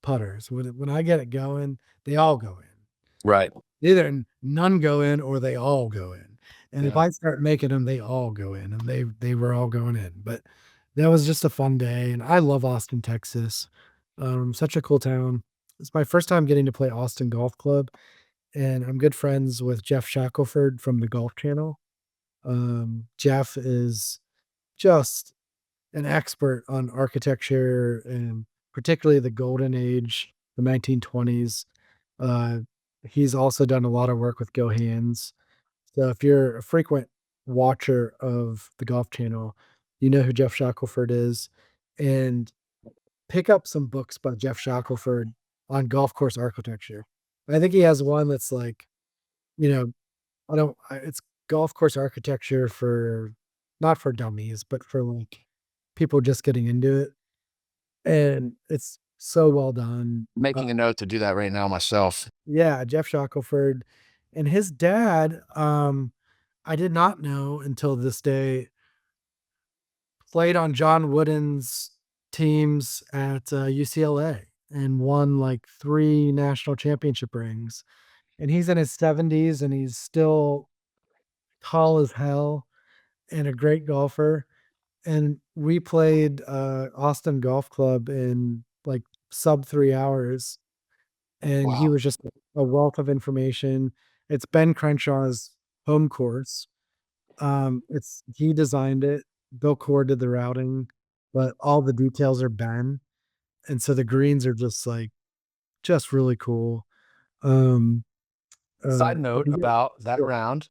putter. So when I get it going, they all go in. Right. Either none go in or they all go in. And if Yeah. I start making them, they all go in, and they were all going in. But that was just a fun day, and I love Austin, Texas. Such a cool town. It's my first time getting to play Austin Golf Club, and I'm good friends with Jeff Shackelford from the Golf Channel. Jeff is just an expert on architecture and particularly the golden age, the 1920s. Uh, he's also done a lot of work with Go Hands. So if you're a frequent watcher of the Golf Channel, you know who Jeff Shackelford is. And pick up some books by Jeff Shackelford on golf course architecture. I think he has one that's like, you know, it's golf course architecture for not for dummies, but for like people just getting into it. And it's so well done. Making a note to do that right now myself. Yeah, Jeff Shackelford and his dad, I did not know until this day, played on John Wooden's teams at UCLA and won like 3 national championship rings. And he's in his 70s and he's still tall as hell and a great golfer. And we played Austin Golf Club in like sub 3 hours. And he Wow. was just a wealth of information. It's Ben Crenshaw's home course. It's he designed it. Bill Core did the routing, but all the details are Ben. And so the greens are just really cool. Um, Side note yeah, about that sure. round,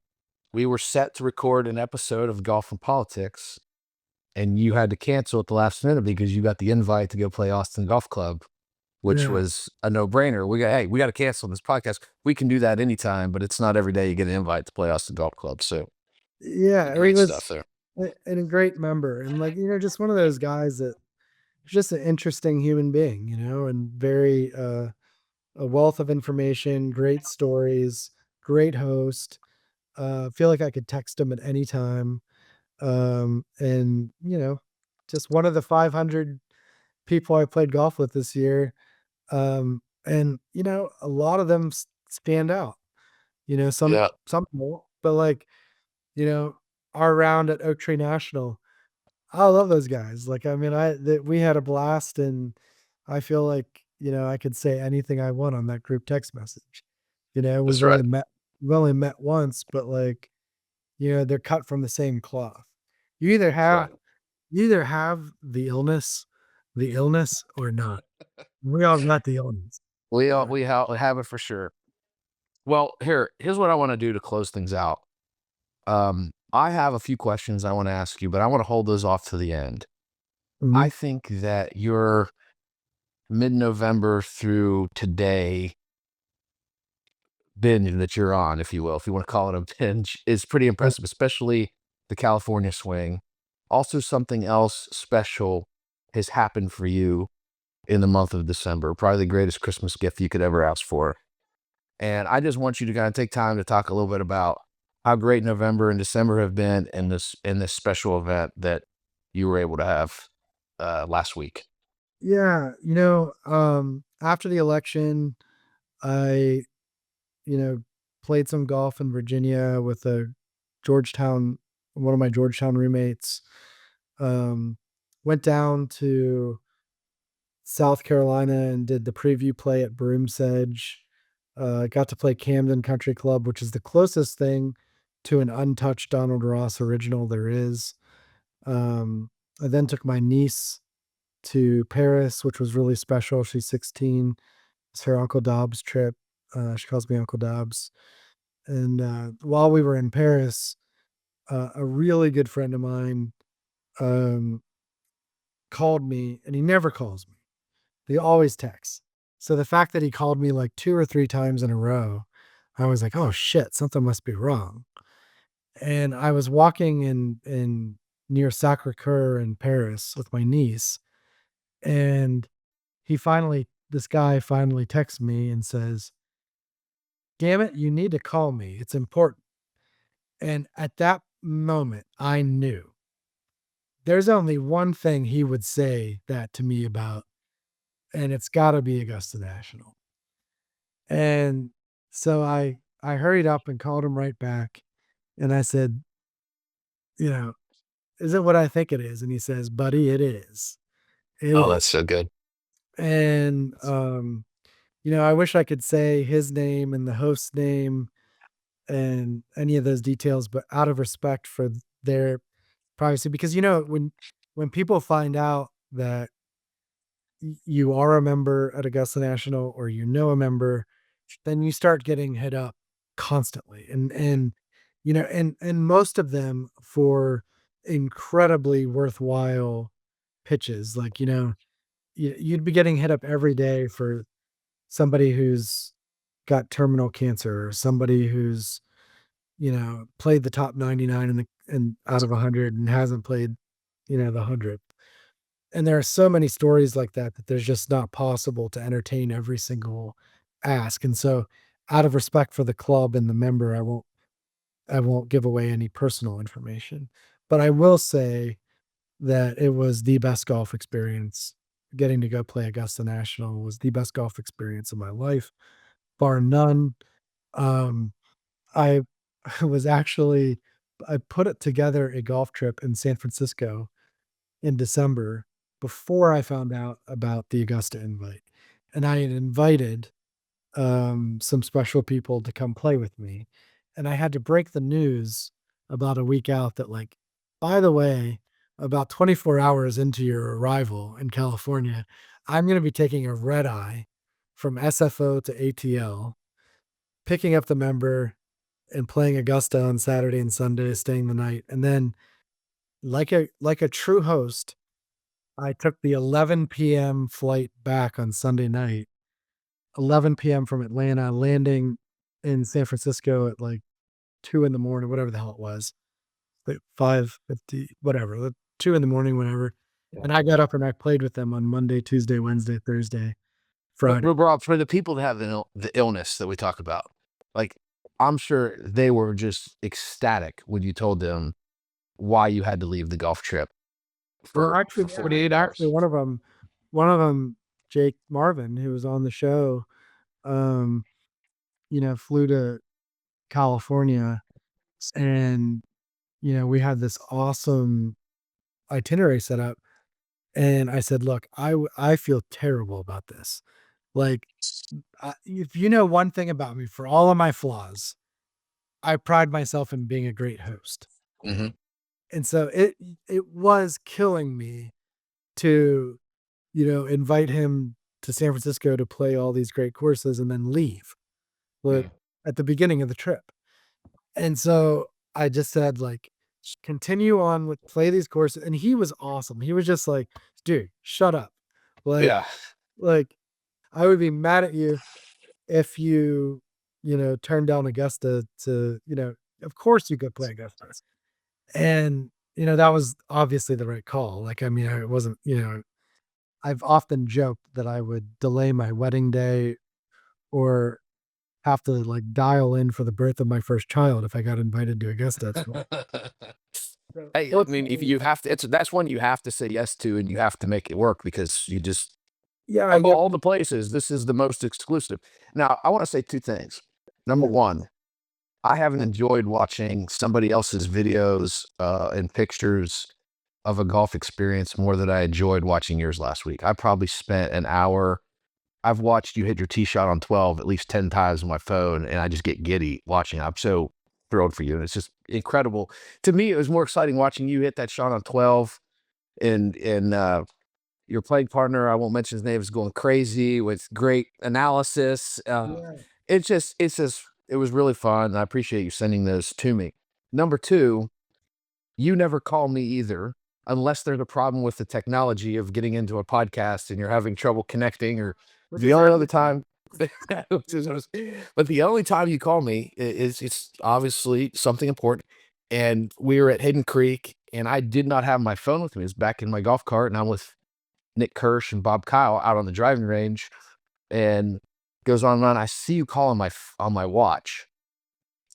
we were set to record an episode of Golf and Politics, and you had to cancel at the last minute because you got the invite to go play Austin Golf Club, which Yeah. was a no-brainer. We got to cancel this podcast. We can do that anytime, but it's not every day you get an invite to play Austin Golf Club. So Yeah, he great was stuff there. and a great member and just one of those guys that just an interesting human being, and very a wealth of information, great stories, great host. Feel like I could text him at any time. And just one of the 500 people I played golf with this year. And a lot of them stand out. Yeah, Some won't, but like, you know, our round at Oak Tree National, I love those guys. Like, I mean, we had a blast, and I feel like, I could say anything I want on that group text message. that's right. We've only met once, but like, they're cut from the same cloth. You either That's have right. you either have the illness or not. We all got the illness. Yeah. We have it for sure. Well, here's what I want to do to close things out. I have a few questions I want to ask you, but I want to hold those off to the end. I Mhm. think that your mid-November through today binge that you're on, if you will, if you want to call it a binge, is pretty Right. impressive, especially the California swing. Also, something else special has happened for you in the month of December, probably the greatest Christmas gift you could ever ask for. And I just want you to kind of take time to talk a little bit about how great November and December have been in this special event that you were able to have last week. Yeah, after the election, I, you know, played some golf in Virginia with Georgetown, one of my Georgetown roommates. Um, Went down to South Carolina and did the preview play at Broom's Edge. Got to play Camden Country Club, which is the closest thing to an untouched Donald Ross original there is. I then took my niece to Paris, which was really special. She's 16. It's her Uncle Dobbs trip. She calls me Uncle Dobbs. And while we were in Paris, a really good friend of mine um, called me, and he never calls me. He always texts. So the fact that he called me like 2 or 3 times in a row, I was like, "Oh shit, something must be wrong." And I was walking in near Sacre Coeur in Paris with my niece, and this guy finally texts me and says, "Damn it, you need to call me. It's important." And at that moment, I knew there's only one thing he would say that to me about, and it's got to be Augusta National. And so I hurried up and called him right back, and I said, you know, "Is it what I think it is?" And he says, "Buddy, it is. It Oh, that's is." so good. And I wish I could say his name and the host's name and any of those details, but out of respect for their privacy, because when people find out that you are a member at Augusta National, or a member, then you start getting hit up constantly, and most of them for incredibly worthwhile pitches. Like, you'd be getting hit up every day for somebody who's got terminal cancer, or somebody who's played the top 99 and out of 100 and hasn't played the 100. And there are so many stories like that there's just not possible to entertain every single ask. And so, out of respect for the club and the member, I won't give away any personal information. But I will say that it was the best golf experience. Getting to go play Augusta National was the best golf experience of my life, bar none. Um, I was actually I put it together a golf trip in San Francisco in December before I found out about the Augusta invite. And I had invited some special people to come play with me. And I had to break the news about a week out that, like, by the way, about 24 hours into your arrival in California, I'm going to be taking a red eye from SFO to ATL, picking up the member and playing Augusta on Saturday and Sunday, staying the night. And then, like a true host, I took the 11 PM flight back on Sunday night, 11 PM from Atlanta, landing in San Francisco at like 2 in the morning, whatever the hell it was, like 5:50, whatever, 2 in the morning, whatever. Yeah. And I got up and I played with them on Monday, Tuesday, Wednesday, Thursday, But Friday. Rob, for the people that have the illness that we talk about, like I'm sure they were just ecstatic when you told them why you had to leave the golf trip Well, for actually, 48 hours. one of them. one of them, Jake Marvin, who was on the show, um, flew to California, and we had this awesome itinerary set up. And I said, "Look, I feel terrible about this. Like, if you know one thing about me, for all of my flaws, I pride myself in being a great host." Mhm. And so it was killing me to, invite him to San Francisco to play all these great courses and then leave, but Yeah. at the beginning of the trip. And so I just said, like, Continue on with play these courses." And he was awesome. He was just like, "Dude, shut up." Like, Yeah. like I would be mad at you if you, turned down Augusta to, of course you could play Augusta. And, that was obviously the right call. Like, I mean, I wasn't, I've often joked that I would delay my wedding day or have to like dial in for the birth of my first child if I got invited to Augusta. So Hey, I mean, if fortunately, you have to, that's one you have to say yes to, and you have to make it work because you just yeah, of all the places, this is the most exclusive. Now, I want to say two things. Number yeah, one, I haven't enjoyed watching somebody else's videos and pictures of a golf experience more than I enjoyed watching yours last week. I probably spent an hour. I've watched you hit your tee shot on 12 at least 10 times on my phone, and I just get giddy watching. I'm so thrilled for you. And it's just incredible. To me, it was more exciting watching you hit that shot on 12 and your playing partner, I won't mention his name, is going crazy with great analysis. yeah, It was really fun. I appreciate you sending those to me. Number two, you never call me either, unless there's a problem with the technology of getting into a podcast and you're having trouble connecting, or which the is only other happening. time, but the only time you call me is it's obviously something important. And we were at Hidden Creek, and I did not have my phone with me. It's back in my golf cart, and I'm with Nick Kirsch and Bob Kyle out on the driving range, and goes on and on. I see you call on on my watch.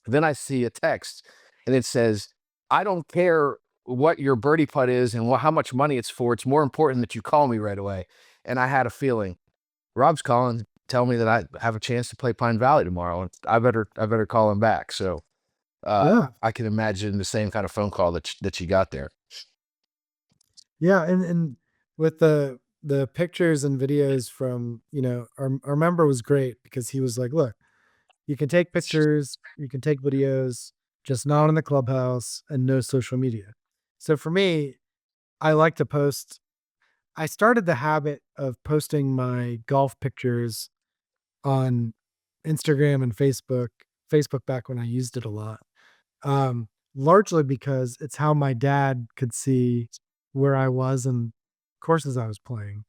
Then I see a text, and it says, "I don't care what your birdie putt is and how much money it's for. It's more important that you call me right away." And I had a feeling Rob's calling, tell me that I have a chance to play Pine Valley tomorrow, and I better call him back. So Yeah, I can imagine the same kind of phone call that you got there. yeah, and with the pictures and videos from, our member was great because he was like, "Look, you can take pictures, you can take videos, just not in the clubhouse and no social media." So for me, I like to post. I started the habit of posting my golf pictures on Instagram and Facebook. Facebook back when I used it a lot. Largely because it's how my dad could see where I was and courses I was playing.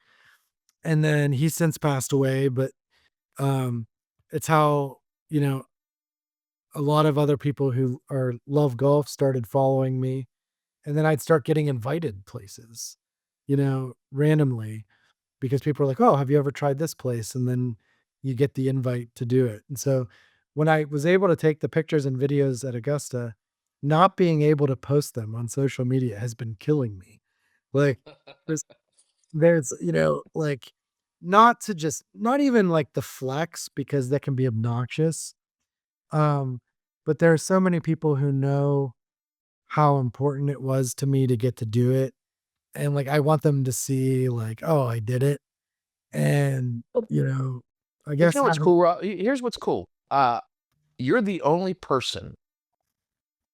And then he's since passed away, but um it's how, you know, a lot of other people who are love golf started following me. And then I'd start getting invited places, randomly, because people are like, "Oh, have you ever tried this place?" And then you get the invite to do it. And so when I was able to take the pictures and videos at Augusta, not being able to post them on social media has been killing me. Like, there's like, not even like the flex, because that can be obnoxious. Um, but there are so many people who know how important it was to me to get to do it. And like I want them to see like, "Oh, I did it." And, I But you guess know what's having cool, here's what's cool. You're the only person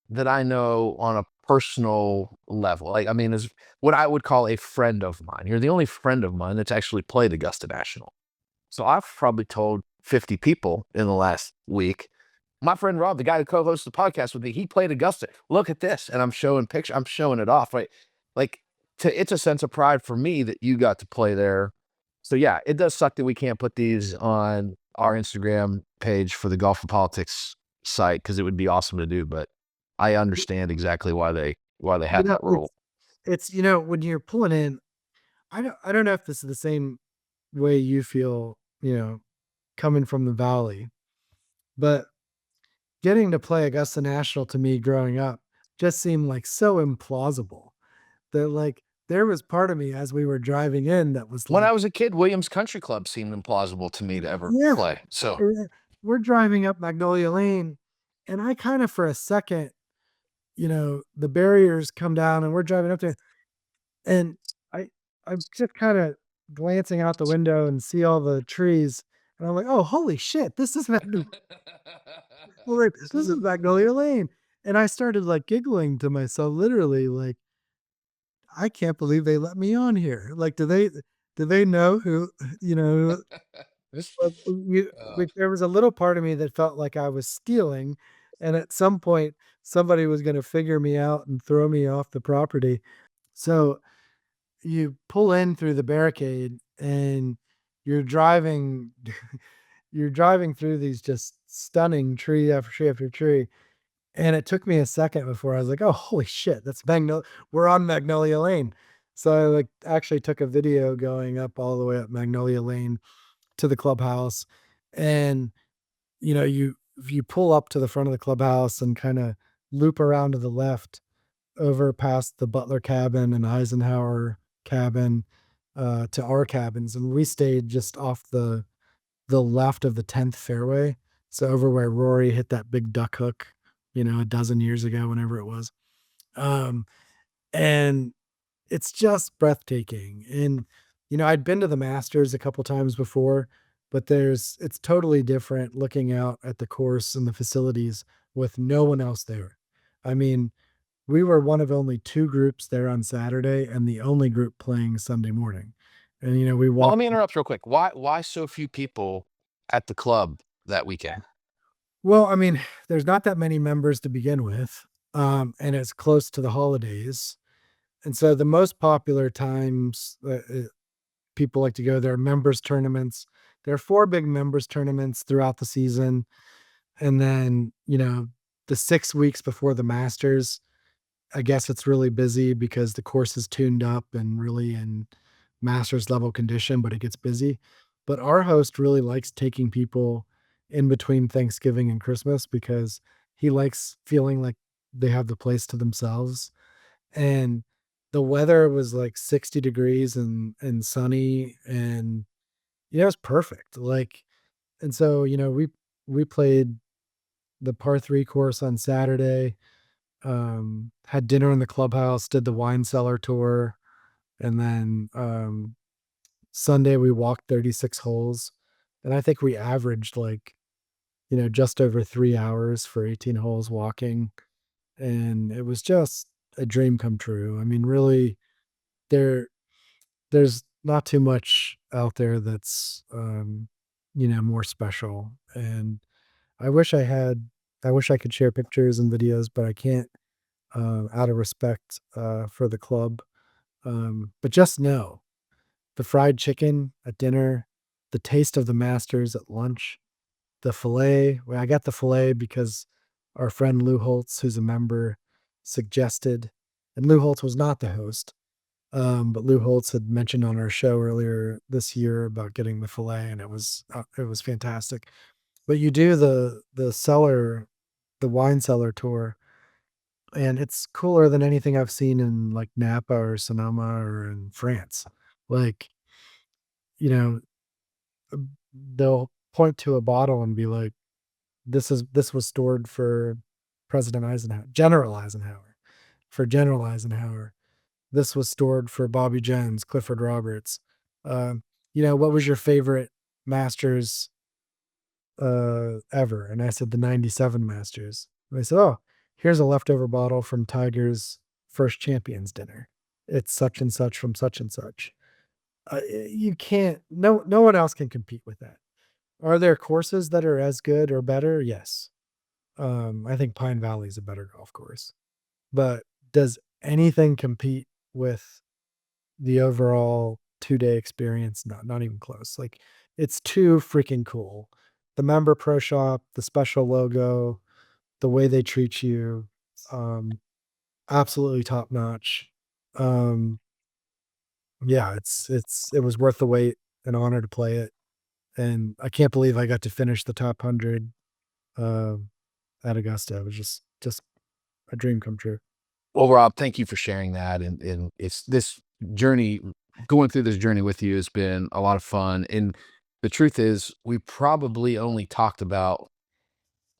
that I know on a personal level. Like, I mean, is what I would call a friend of mine. You're the only friend of mine that's actually played Augusta National. So I've probably told 50 people in the last week. My friend Rob, the guy who co-hosts the podcast with me, he played Augusta. Look at this. And I'm showing picture. I'm showing it off, right? Like, it's a sense of pride for me that you got to play there. So yeah, it does suck that we can't put these on our Instagram page for the Golf and Politics site, because it would be awesome to do, but I understand exactly why they you had know, that rule. it's when you're pulling in, I don't know if this is the same way you feel, coming from the valley, but getting to play Augusta National to me growing up just seemed like so implausible that like there was part of me as we were driving in that was When like, I was a kid, Williams Country Club seemed implausible to me to ever yeah, play. So we're driving up Magnolia Lane, and I kind of for a second, the barriers come down and we're driving up there, and I I'm just kind of glancing out the window and see all the trees, and I'm like, oh, holy shit, this is this is Magnolia Lane. And I started like giggling to myself, literally, like, I can't believe they let me on here. Like, do they know who, you know, this, like, there was a little part of me that felt like I was stealing. And at some point, somebody was going to figure me out and throw me off the property. So you pull in through the barricade and you're driving, you're driving through these just stunning tree after tree after tree. And it took me a second before I was like, "Oh, holy shit, that's we're on Magnolia Lane." So I, like, actually took a video going up all the way up Magnolia Lane to the clubhouse, and, you pull up to the front of the clubhouse and kinda loop around to the left over past the Butler cabin and Eisenhower cabin, to our cabins, and we stayed just off the left of the 10th fairway. So over where Rory hit that big duck hook, a dozen years ago, whenever it was. Um, and it's just breathtaking. And, I'd been to the Masters a couple times before, but it's totally different looking out at the course and the facilities with no one else there. I mean, we were one of only two groups there on Saturday and the only group playing Sunday morning. And, we well, let walked. me interrupt real quick. Why so few people at the club that weekend? Well, I mean, there's not that many members to begin with, and it's close to the holidays, and so the most popular times people like to go there are members tournaments. There are four big members tournaments throughout the season, and then the 6 weeks before the Masters, I guess it's really busy because the course is tuned up and really in master's level condition, but it gets busy. But our host really likes taking people in between Thanksgiving and Christmas because he likes feeling like they have the place to themselves. And the weather was like 60 degrees and sunny, and it was perfect. Like, and so, we played the par 3 course on Saturday, had dinner in the clubhouse, did the wine cellar tour, and then Sunday we walked 36 holes. And I think we averaged like, just over 3 hours for 18 holes walking. And it was just a dream come true. I mean, really, there there's not too much out there that's more special. And I wish I wish I could share pictures and videos, but I can't, out of respect for the club. But just know the fried chicken at dinner, the taste of the Masters at lunch, the filet. Well, I got the filet because our friend Lou Holtz, who's a member, suggested, and Lou Holtz was not the host. But Lou Holtz had mentioned on our show earlier this year about getting the filet, and it was fantastic. But you do the wine cellar tour, and it's cooler than anything I've seen in like Napa or Sonoma or in France. Like, you know, they'll point to a bottle and be like, this was stored for President Eisenhower, General Eisenhower, for General Eisenhower. This was stored for Bobby Jones, Clifford Roberts. Um, what was your favorite Masters ever? And I said the 97 Masters. And they said, oh, here's a leftover bottle from Tiger's first champions dinner. It's such and such from such and such. You can't, no one else can compete with that. Are there courses that are as good or better? Yes. I think Pine Valley is a better golf course, but does anything compete with the overall 2-day experience? No, not even close. Like, it's too freaking cool. The member pro shop, the special logo, the way they treat you, um, absolutely top notch. Um, yeah, it was worth the wait, an honor to play it. And I can't believe I got to finish the top 100 um, at Augusta. It was just a dream come true. Well, Rob, thank you for sharing that. And it's this journey, going through this journey with you has been a lot of fun. And the truth is, we probably only talked about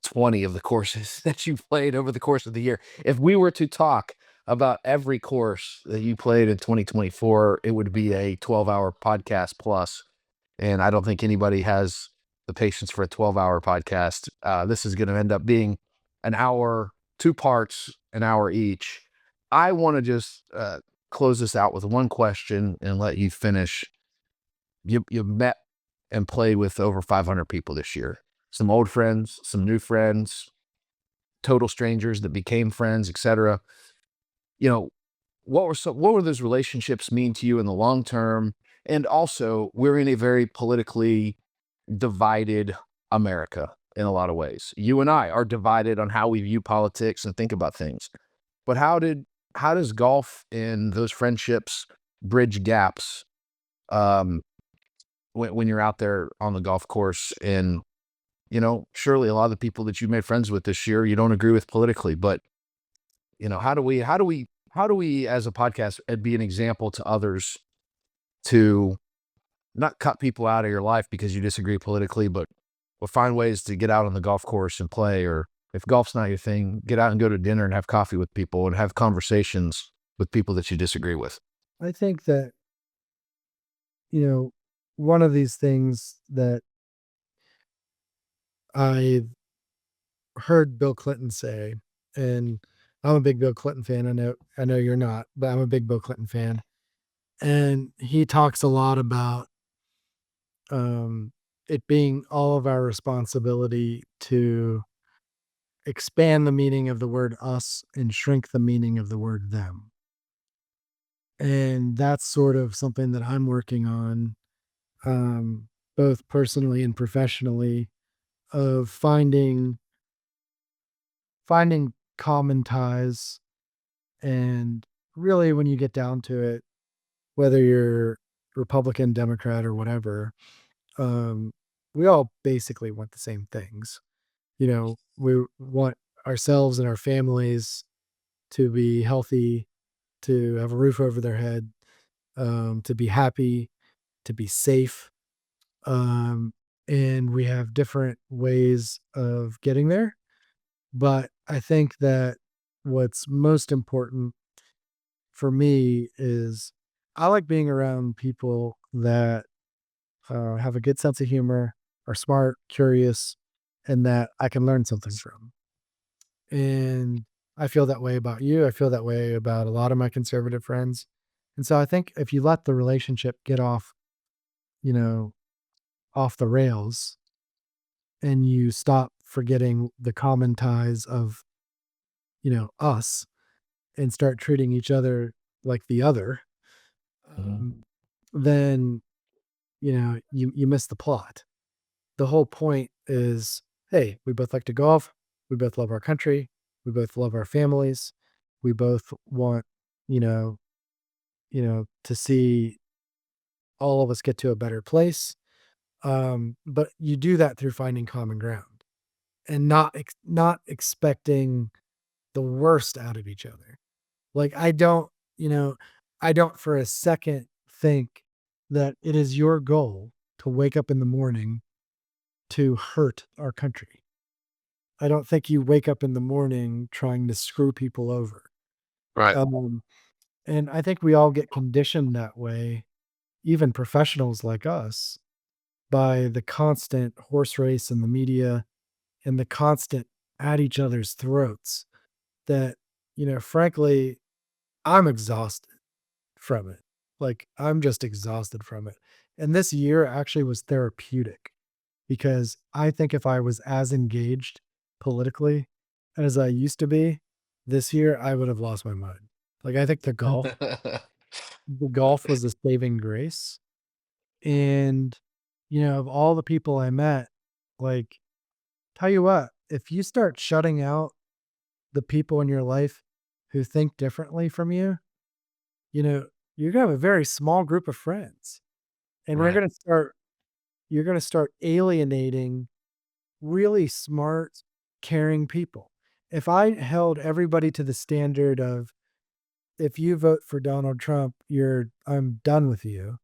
20 of the courses that you played over the course of the year. If we were to talk about every course that you played in 2024, it would be a 12-hour podcast plus. And I don't think anybody has the patience for a 12-hour podcast. This is going to end up being an hour, two parts, an hour each. I want to just close this out with one question and let you finish. You met and played with over 500 people this year. Some old friends, some new friends, total strangers that became friends, etc. You know, what were those relationships mean to you in the long term? And also, we're in a very politically divided America in a lot of ways. You and I are divided on how we view politics and think about things. But how does golf and those friendships bridge gaps um, when you're out there on the golf course? And surely a lot of the people that you made friends with this year, you don't agree with politically, but how do we as a podcast be an example to others to not cut people out of your life because you disagree politically, but we'll find ways to get out on the golf course and play, or if golf's not your thing, get out and go to dinner and have coffee with people and have conversations with people that you disagree with. I think that, one of these things that I heard Bill Clinton say, and I'm a big Bill Clinton fan. I know you're not, but I'm a big Bill Clinton fan. And he talks a lot about um, it being all of our responsibility to expand the meaning of the word us and shrink the meaning of the word them. And that's sort of something that I'm working on, um, both personally and professionally, of finding common ties. And really, when you get down to it, whether you're Republican, Democrat, or whatever, um, we all basically want the same things. We want ourselves and our families to be healthy, to have a roof over their head, to be happy, to be safe. Um, and we have different ways of getting there. But I think that what's most important for me is I like being around people that have a good sense of humor, are smart, curious, and that I can learn something from. And I feel that way about you. I feel that way about a lot of my conservative friends. And so I think if you let the relationship get you know, off the rails and you stop forgetting the common ties of, us and start treating each other like the other, Mhm. um, then, you miss the plot. The whole point is, hey, we both like to golf. We both love our country. We both love our families. We both want, you know, to see all of us get to a better place. But you do that through finding common ground and not expecting the worst out of each other. Like you know, I don't for a second think that it is your goal to wake up in the morning to hurt our country. I don't think you wake up in the morning trying to screw people over. Right. Um, and I think we all get conditioned that way, even professionals like us, by the constant horse race in the media and the constant at each other's throats that, frankly, I'm exhausted from it. Like, I'm just exhausted from it. And this year actually was therapeutic because I think if I was as engaged politically as I used to be this year, I would have lost my mind. Like, I think the golf was a saving grace. And, of all the people I met, like, tell you what, if you start shutting out the people in your life who think differently from you, you know, you're gonna have a very small group of friends. And Right. you're gonna start alienating really smart, caring people. If I held everybody to the standard of if you vote for Donald Trump, I'm done with you,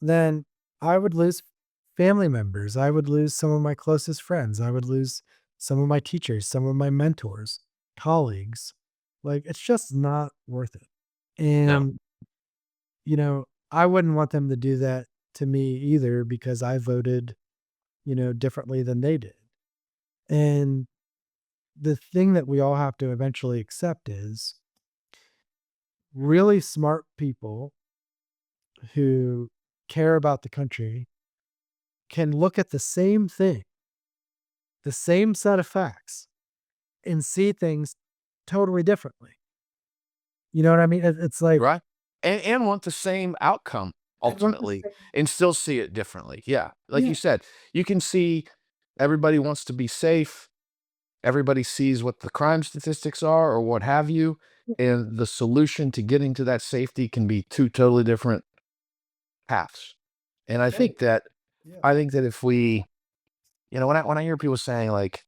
then I would lose family members. I would lose some of my closest friends. I would lose some of my teachers, some of my mentors, colleagues. Like, it's just not worth it. No. And, I wouldn't want them to do that to me either because I voted, differently than they did. And the thing that we all have to eventually accept is really smart people who care about the country can look at the same thing, the same set of facts, and see things totally differently. You know what I mean? It's like, Right? And want the same outcome I want the ultimately same. and still see it differently. Yeah. Like you Yeah. said, you can see everybody wants to be safe. Everybody sees what the crime statistics are or what have you. And the solution to getting to that safety can be two totally different paths. And Right. Yeah. I think that if we, when I hear people saying like,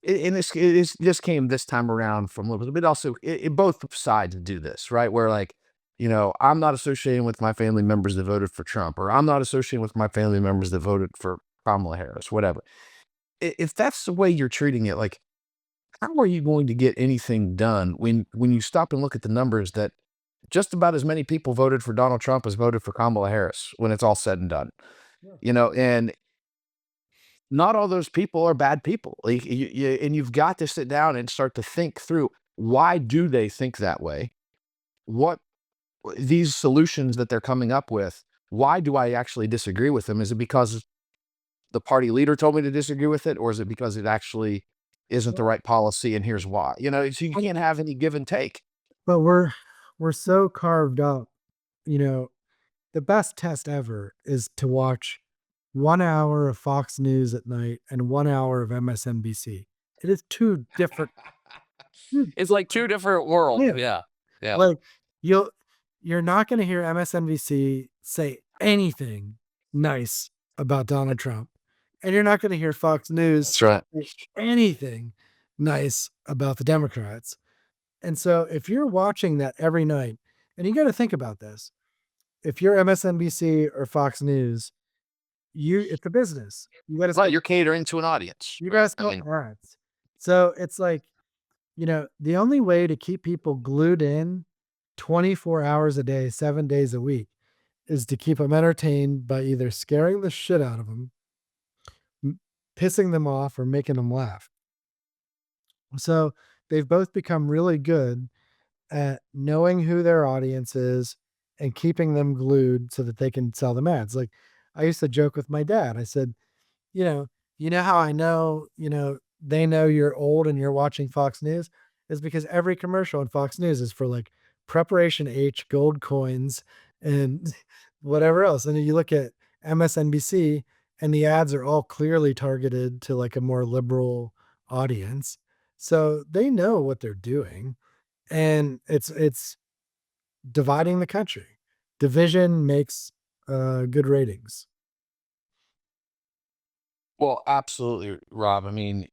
and this came this time around from liberals, but also both sides do this, right? Where like, I'm not associating with my family members that voted for Trump, or I'm not associating with my family members that voted for Kamala Harris, whatever. If that's the way you're treating it, like, how are you going to get anything done when you stop and look at the numbers that just about as many people voted for Donald Trump as voted for Kamala Harris when it's all said and done? Yeah. And not all those people are bad people. Like, and you've got to sit down and start to think through why do they think that way? What these solutions that they're coming up with, why do I actually disagree with them? Is it because the party leader told me to disagree with it, or is it because it actually isn't the Well, right policy and here's why? So you can't have any give and take. but we're so carved up, you know, the best test ever is to watch 1 hour of Fox News at night and 1 hour of MSNBC. It is 2 different. It's like two different worlds. Yeah. Yeah. Yeah. Like, you'll you're not gonna hear MSNBC say anything nice about Donald Trump, and you're not gonna hear Fox News That's right. say anything nice about the Democrats. And so if you're watching that every night, and you gotta think about this, if you're MSNBC or Fox News, it's a business. Right. You're catering to an audience, You right? gotta I sell mean, ads. So it's like, the only way to keep people glued in 24 hours a day, 7 days a week is to keep them entertained by either scaring the shit out of them, pissing them off, or making them laugh. So they've both become really good at knowing who their audience is and keeping them glued so that they can sell them ads. Like, I used to joke with my dad. I said, you know, how I know, they know you're old and you're watching Fox News is because every commercial in Fox News is for like Preparation H, gold coins, and whatever else. And you look at MSNBC and the ads are all clearly targeted to like a more liberal audience. So they know what they're doing. And it's dividing the country. Division makes good ratings. well, absolutely, Rob. I mean,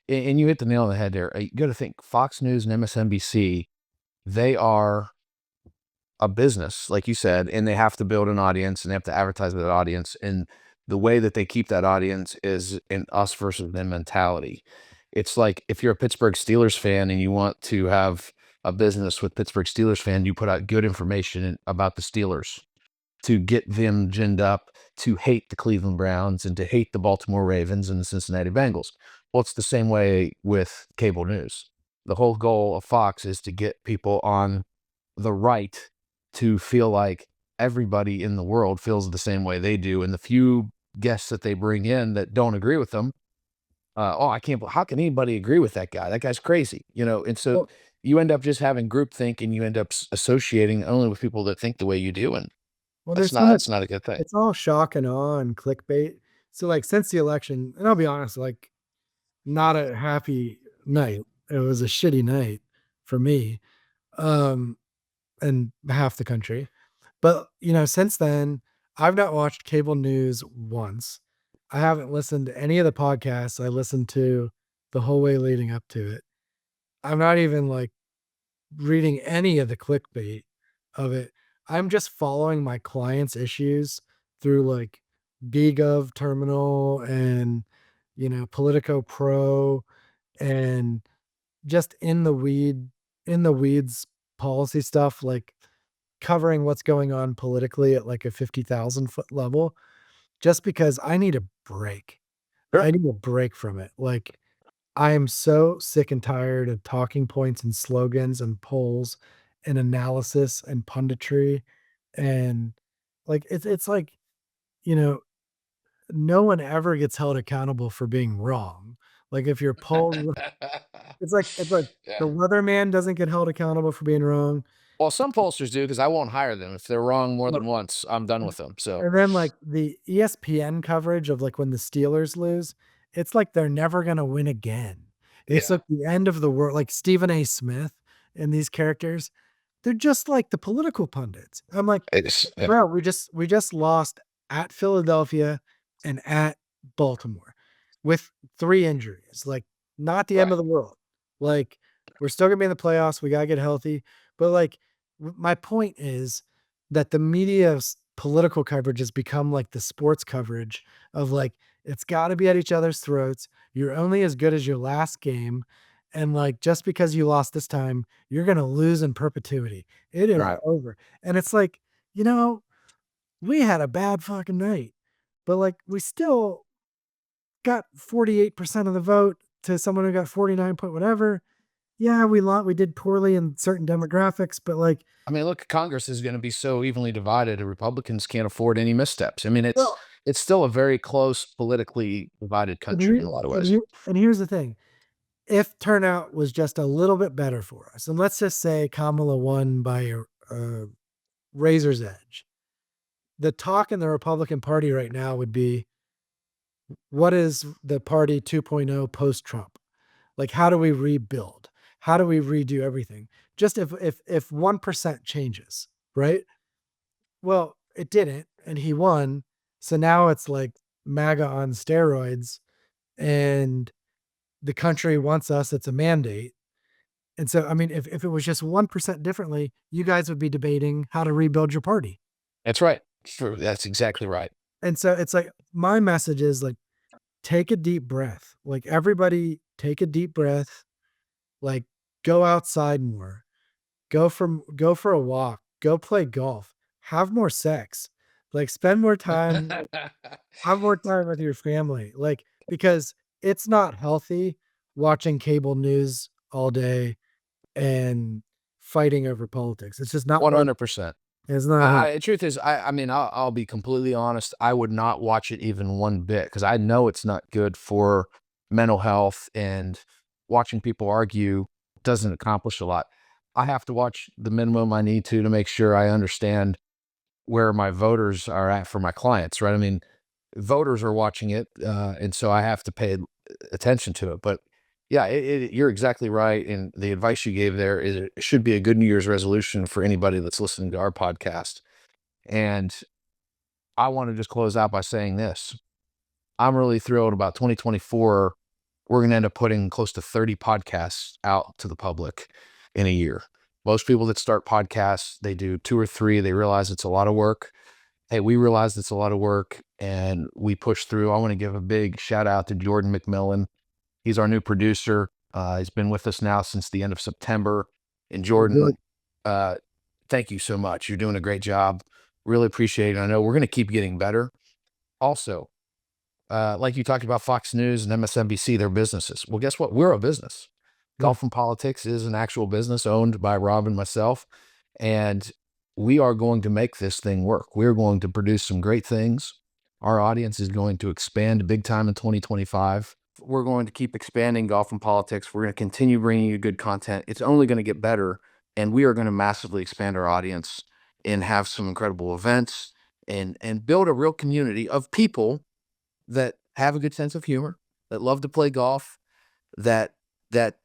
and you hit the nail on the head there. You got to think Fox News and MSNBC, they are a business, like you said, and they have to build an audience and they have to advertise to that audience. And the way that they keep that audience is an us versus them mentality. It's like if you're a Pittsburgh Steelers fan and you want to have a business with Pittsburgh Steelers fan, you put out good information about the Steelers to get them ginned up to hate the Cleveland Browns and to hate the Baltimore Ravens and the Cincinnati Bengals. Well, it's the same way with cable news. The whole goal of Fox is to get people on the right to feel like everybody in the world feels the same way they do. And the few guests that they bring in that don't agree with them, oh, I can't, how can anybody agree with that guy? That guy's crazy, And so Well, you end up just having groupthink and you end up associating only with people that think the way you do. And there's so much. that's not a good thing. It's all shock and awe and clickbait. So, like, since the election, and I'll be honest, like, not a happy night. It was a shitty night for me, um, and half the country. But, since then, I've not watched cable news once. I haven't listened to any of the podcasts I listened to the whole way leading up to it. I'm not even like reading any of the clickbait of it. I'm just following my clients' issues through like BGov Terminal and Politico Pro and just in the weeds policy stuff, like covering what's going on politically at like a 50,000 foot level, just because I need a break. Sure. I need a break from it. Like, I am so sick and tired of talking points and slogans and polls and analysis and punditry. And like, it's like, you know, no one ever gets held accountable for being wrong. Like, if your poll, it's like Yeah. the weatherman doesn't get held accountable for being wrong. Well, some pollsters do because I won't hire them. If they're wrong more than Well, once, I'm done with them. So, and then like the ESPN coverage of like when the Steelers lose, it's like they're never gonna win again. It's yeah, like the end of the world. Like Stephen A. Smith and these characters, they're just like the political pundits. I'm like, it's yeah, bro, we just lost at Philadelphia and at Baltimore with 3 injuries. Like, not the end right. of the world. Like, we're still gonna be in the playoffs. We gotta get healthy. But like, my point is that the media's political coverage has become like the sports coverage of like, it's got to be at each other's throats. You're only as good as your last game. And like, just because you lost this time, you're going to lose in perpetuity. It is Right. over. And it's like, you know, we had a bad fucking night, but like, we still got 48% of the vote to someone who got 49 point whatever. Yeah, we did poorly in certain demographics, but like, I mean, look, Congress is going to be so evenly divided, and Republicans can't afford any missteps. I mean, well, it's still a very close, politically divided and country in a lot of ways. here's the thing. If turnout was just a little bit better for us, and let's just say Kamala won by a razor's edge, the talk in the Republican Party right now would be, what is the party 2.0 post Trump? Like, how do we rebuild? How do we redo everything? Just if 1% changes, right? Well, it didn't, and he won. So now it's like MAGA on steroids, and the country wants us. It's a mandate. And so, I mean, if it was just 1% differently, you guys would be debating how to rebuild your party. That's right. True. That's exactly right. And so it's like, my message is like, take a deep breath. Like, everybody take a deep breath, like, go outside more, go for a walk, go play golf, have more sex, like, spend more time, have more time with your family. Like, because it's not healthy watching cable news all day and fighting over politics. It's just not healthy. 100%. It's not healthy. The truth is, I mean, I'll be completely honest. I would not watch it even one bit because I know it's not good for mental health, and watching people argue doesn't accomplish a lot. I have to watch the minimum I need to make sure I understand where my voters are at for my clients, right? I mean, voters are watching it, and so I have to pay attention to it. But yeah, you're exactly right. And the advice you gave there is it should be a good New Year's resolution for anybody that's listening to our podcast. And I want to just close out by saying this. I'm really thrilled about 2024. We're going to end up putting close to 30 podcasts out to the public in a year. Most people that start podcasts, they do 2 or 3. They realize it's a lot of work. Hey, we realized it's a lot of work and we push through. I want to give a big shout out to Jordan McMillan. He's our new producer. He's been with us now since the end of September. And Jordan, uh, thank you so much. You're doing a great job. Really appreciate it. I know we're going to keep getting better. Also, like you talked about Fox News and MSNBC, their businesses. Well, guess what? We're a business. Yeah. Golf and Politics is an actual business owned by Rob and myself. And we are going to make this thing work. We're going to produce some great things. Our audience is going to expand big time in 2025. We're going to keep expanding Golf and Politics. We're going to continue bringing you good content. It's only going to get better. And we are going to massively expand our audience and have some incredible events and build a real community of people that have a good sense of humor, that love to play golf, that that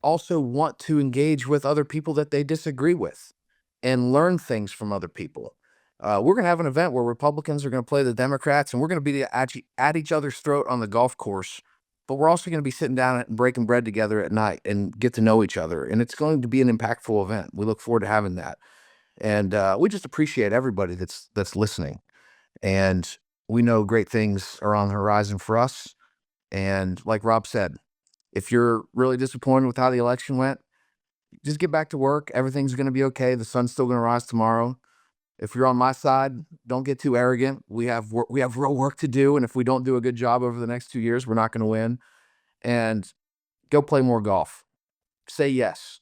also want to engage with other people that they disagree with and learn things from other people. We're going to have an event where Republicans are going to play the Democrats, and we're going to be at each other's throat on the golf course but we're also going to be sitting down and breaking bread together at night and get to know each other. And it's going to be an impactful event. We look forward to having that. And we just appreciate everybody that's listening. And we know great things are on the horizon for us. And like Rob said, if you're really disappointed with how the election went, just get back to work. Everything's going to be okay. The sun's still going to rise tomorrow. If you're on my side, don't get too arrogant. We have real work to do, and if we don't do a good job over the next 2 years, we're not going to win. And go play more golf. Say yes.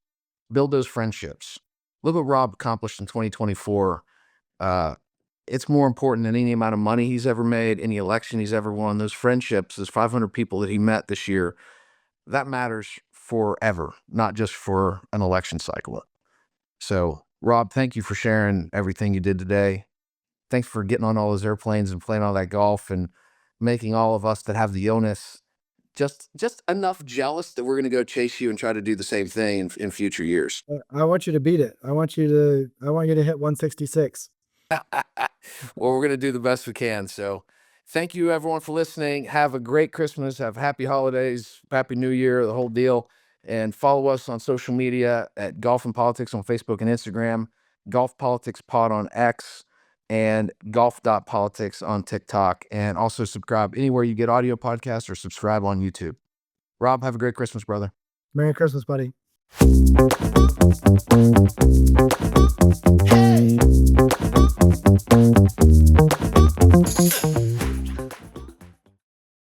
Build those friendships. Look what Rob accomplished in 2024. It's more important than any amount of money he's ever made, any election he's ever won. Those friendships, those 500 people that he met this year, that matters forever, not just for an election cycle. So, Rob, thank you for sharing everything you did today. Thanks for getting on all those airplanes and playing all that golf and making all of us that have the illness just enough jealous that we're going to go chase you and try to do the same thing in future years. I want you to beat it. I want you to hit 166. Well, we're going to do the best we can. So thank you, everyone, for listening. Have a great Christmas. Have happy holidays, happy New Year, the whole deal. And follow us on social media at Golf and Politics on Facebook and Instagram, Golf Politics Pod on X, and golf.politics on TikTok. And also subscribe anywhere you get audio podcasts or subscribe on YouTube. Rob, have a great Christmas, brother. Merry Christmas, buddy.